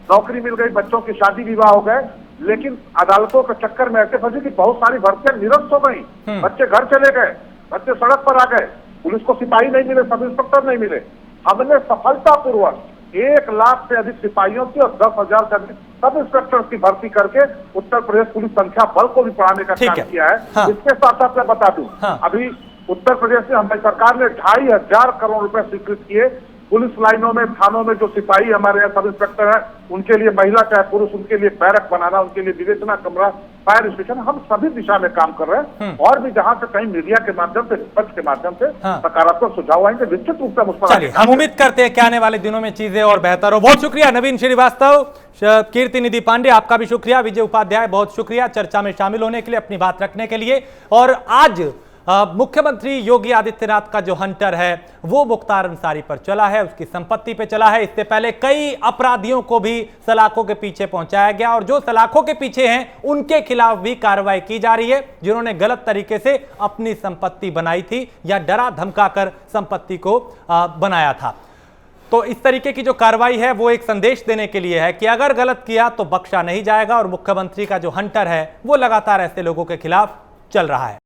नौकरी मिल गई, बच्चों की शादी विवाह हो गए, लेकिन अदालतों के चक्कर में ऐसे फंसे कि बहुत सारी भर्तियां निरस्त हो गई, बच्चे घर चले गए, बच्चे सड़क पर आ गए, पुलिस को सिपाही नहीं मिले, सब इंस्पेक्टर नहीं मिले। हमने सफलतापूर्वक 1 लाख से अधिक सिपाहियों की और 10,000 से अधिक सब इंस्पेक्टर की भर्ती करके उत्तर प्रदेश पुलिस संख्या बल को भी बढ़ाने का काम किया है। इसके साथ साथ मैं बता दूं, अभी उत्तर प्रदेश में हमारी सरकार ने 2500 करोड़ रुपए स्वीकृत किए। पुलिस लाइनों में, थानों में जो सिपाही हमारे यहाँ सब इंस्पेक्टर है, उनके लिए महिला चाहे पुरुष, उनके लिए बैरक बनाना, उनके लिए विवेचना कमरा, फायर स्टेशन, हम सभी दिशा में काम कर रहे हैं। और भी जहां से कहीं मीडिया के माध्यम से, विपक्ष के माध्यम से सकारात्मक सुझाव आएंगे, निश्चित रूप से हम उस पर चलिए, हम उम्मीद करते हैं कि आने वाले दिनों में चीजें और बेहतर हो। बहुत शुक्रिया नवीन श्रीवास्तव, कीर्ति निधि पांडे, आपका भी शुक्रिया। विजय उपाध्याय, बहुत शुक्रिया चर्चा में शामिल होने के लिए, अपनी बात रखने के लिए। और आज मुख्यमंत्री योगी आदित्यनाथ का जो हंटर है वो मुख्तार अंसारी पर चला है, उसकी संपत्ति पे चला है। इससे पहले कई अपराधियों को भी सलाखों के पीछे पहुंचाया गया और जो सलाखों के पीछे हैं उनके खिलाफ भी कार्रवाई की जा रही है, जिन्होंने गलत तरीके से अपनी संपत्ति बनाई थी या डरा धमकाकर संपत्ति को बनाया था। तो इस तरीके की जो कार्रवाई है वो एक संदेश देने के लिए है कि अगर गलत किया तो बख्शा नहीं जाएगा और मुख्यमंत्री का जो हंटर है वो लगातार ऐसे लोगों के खिलाफ चल रहा है।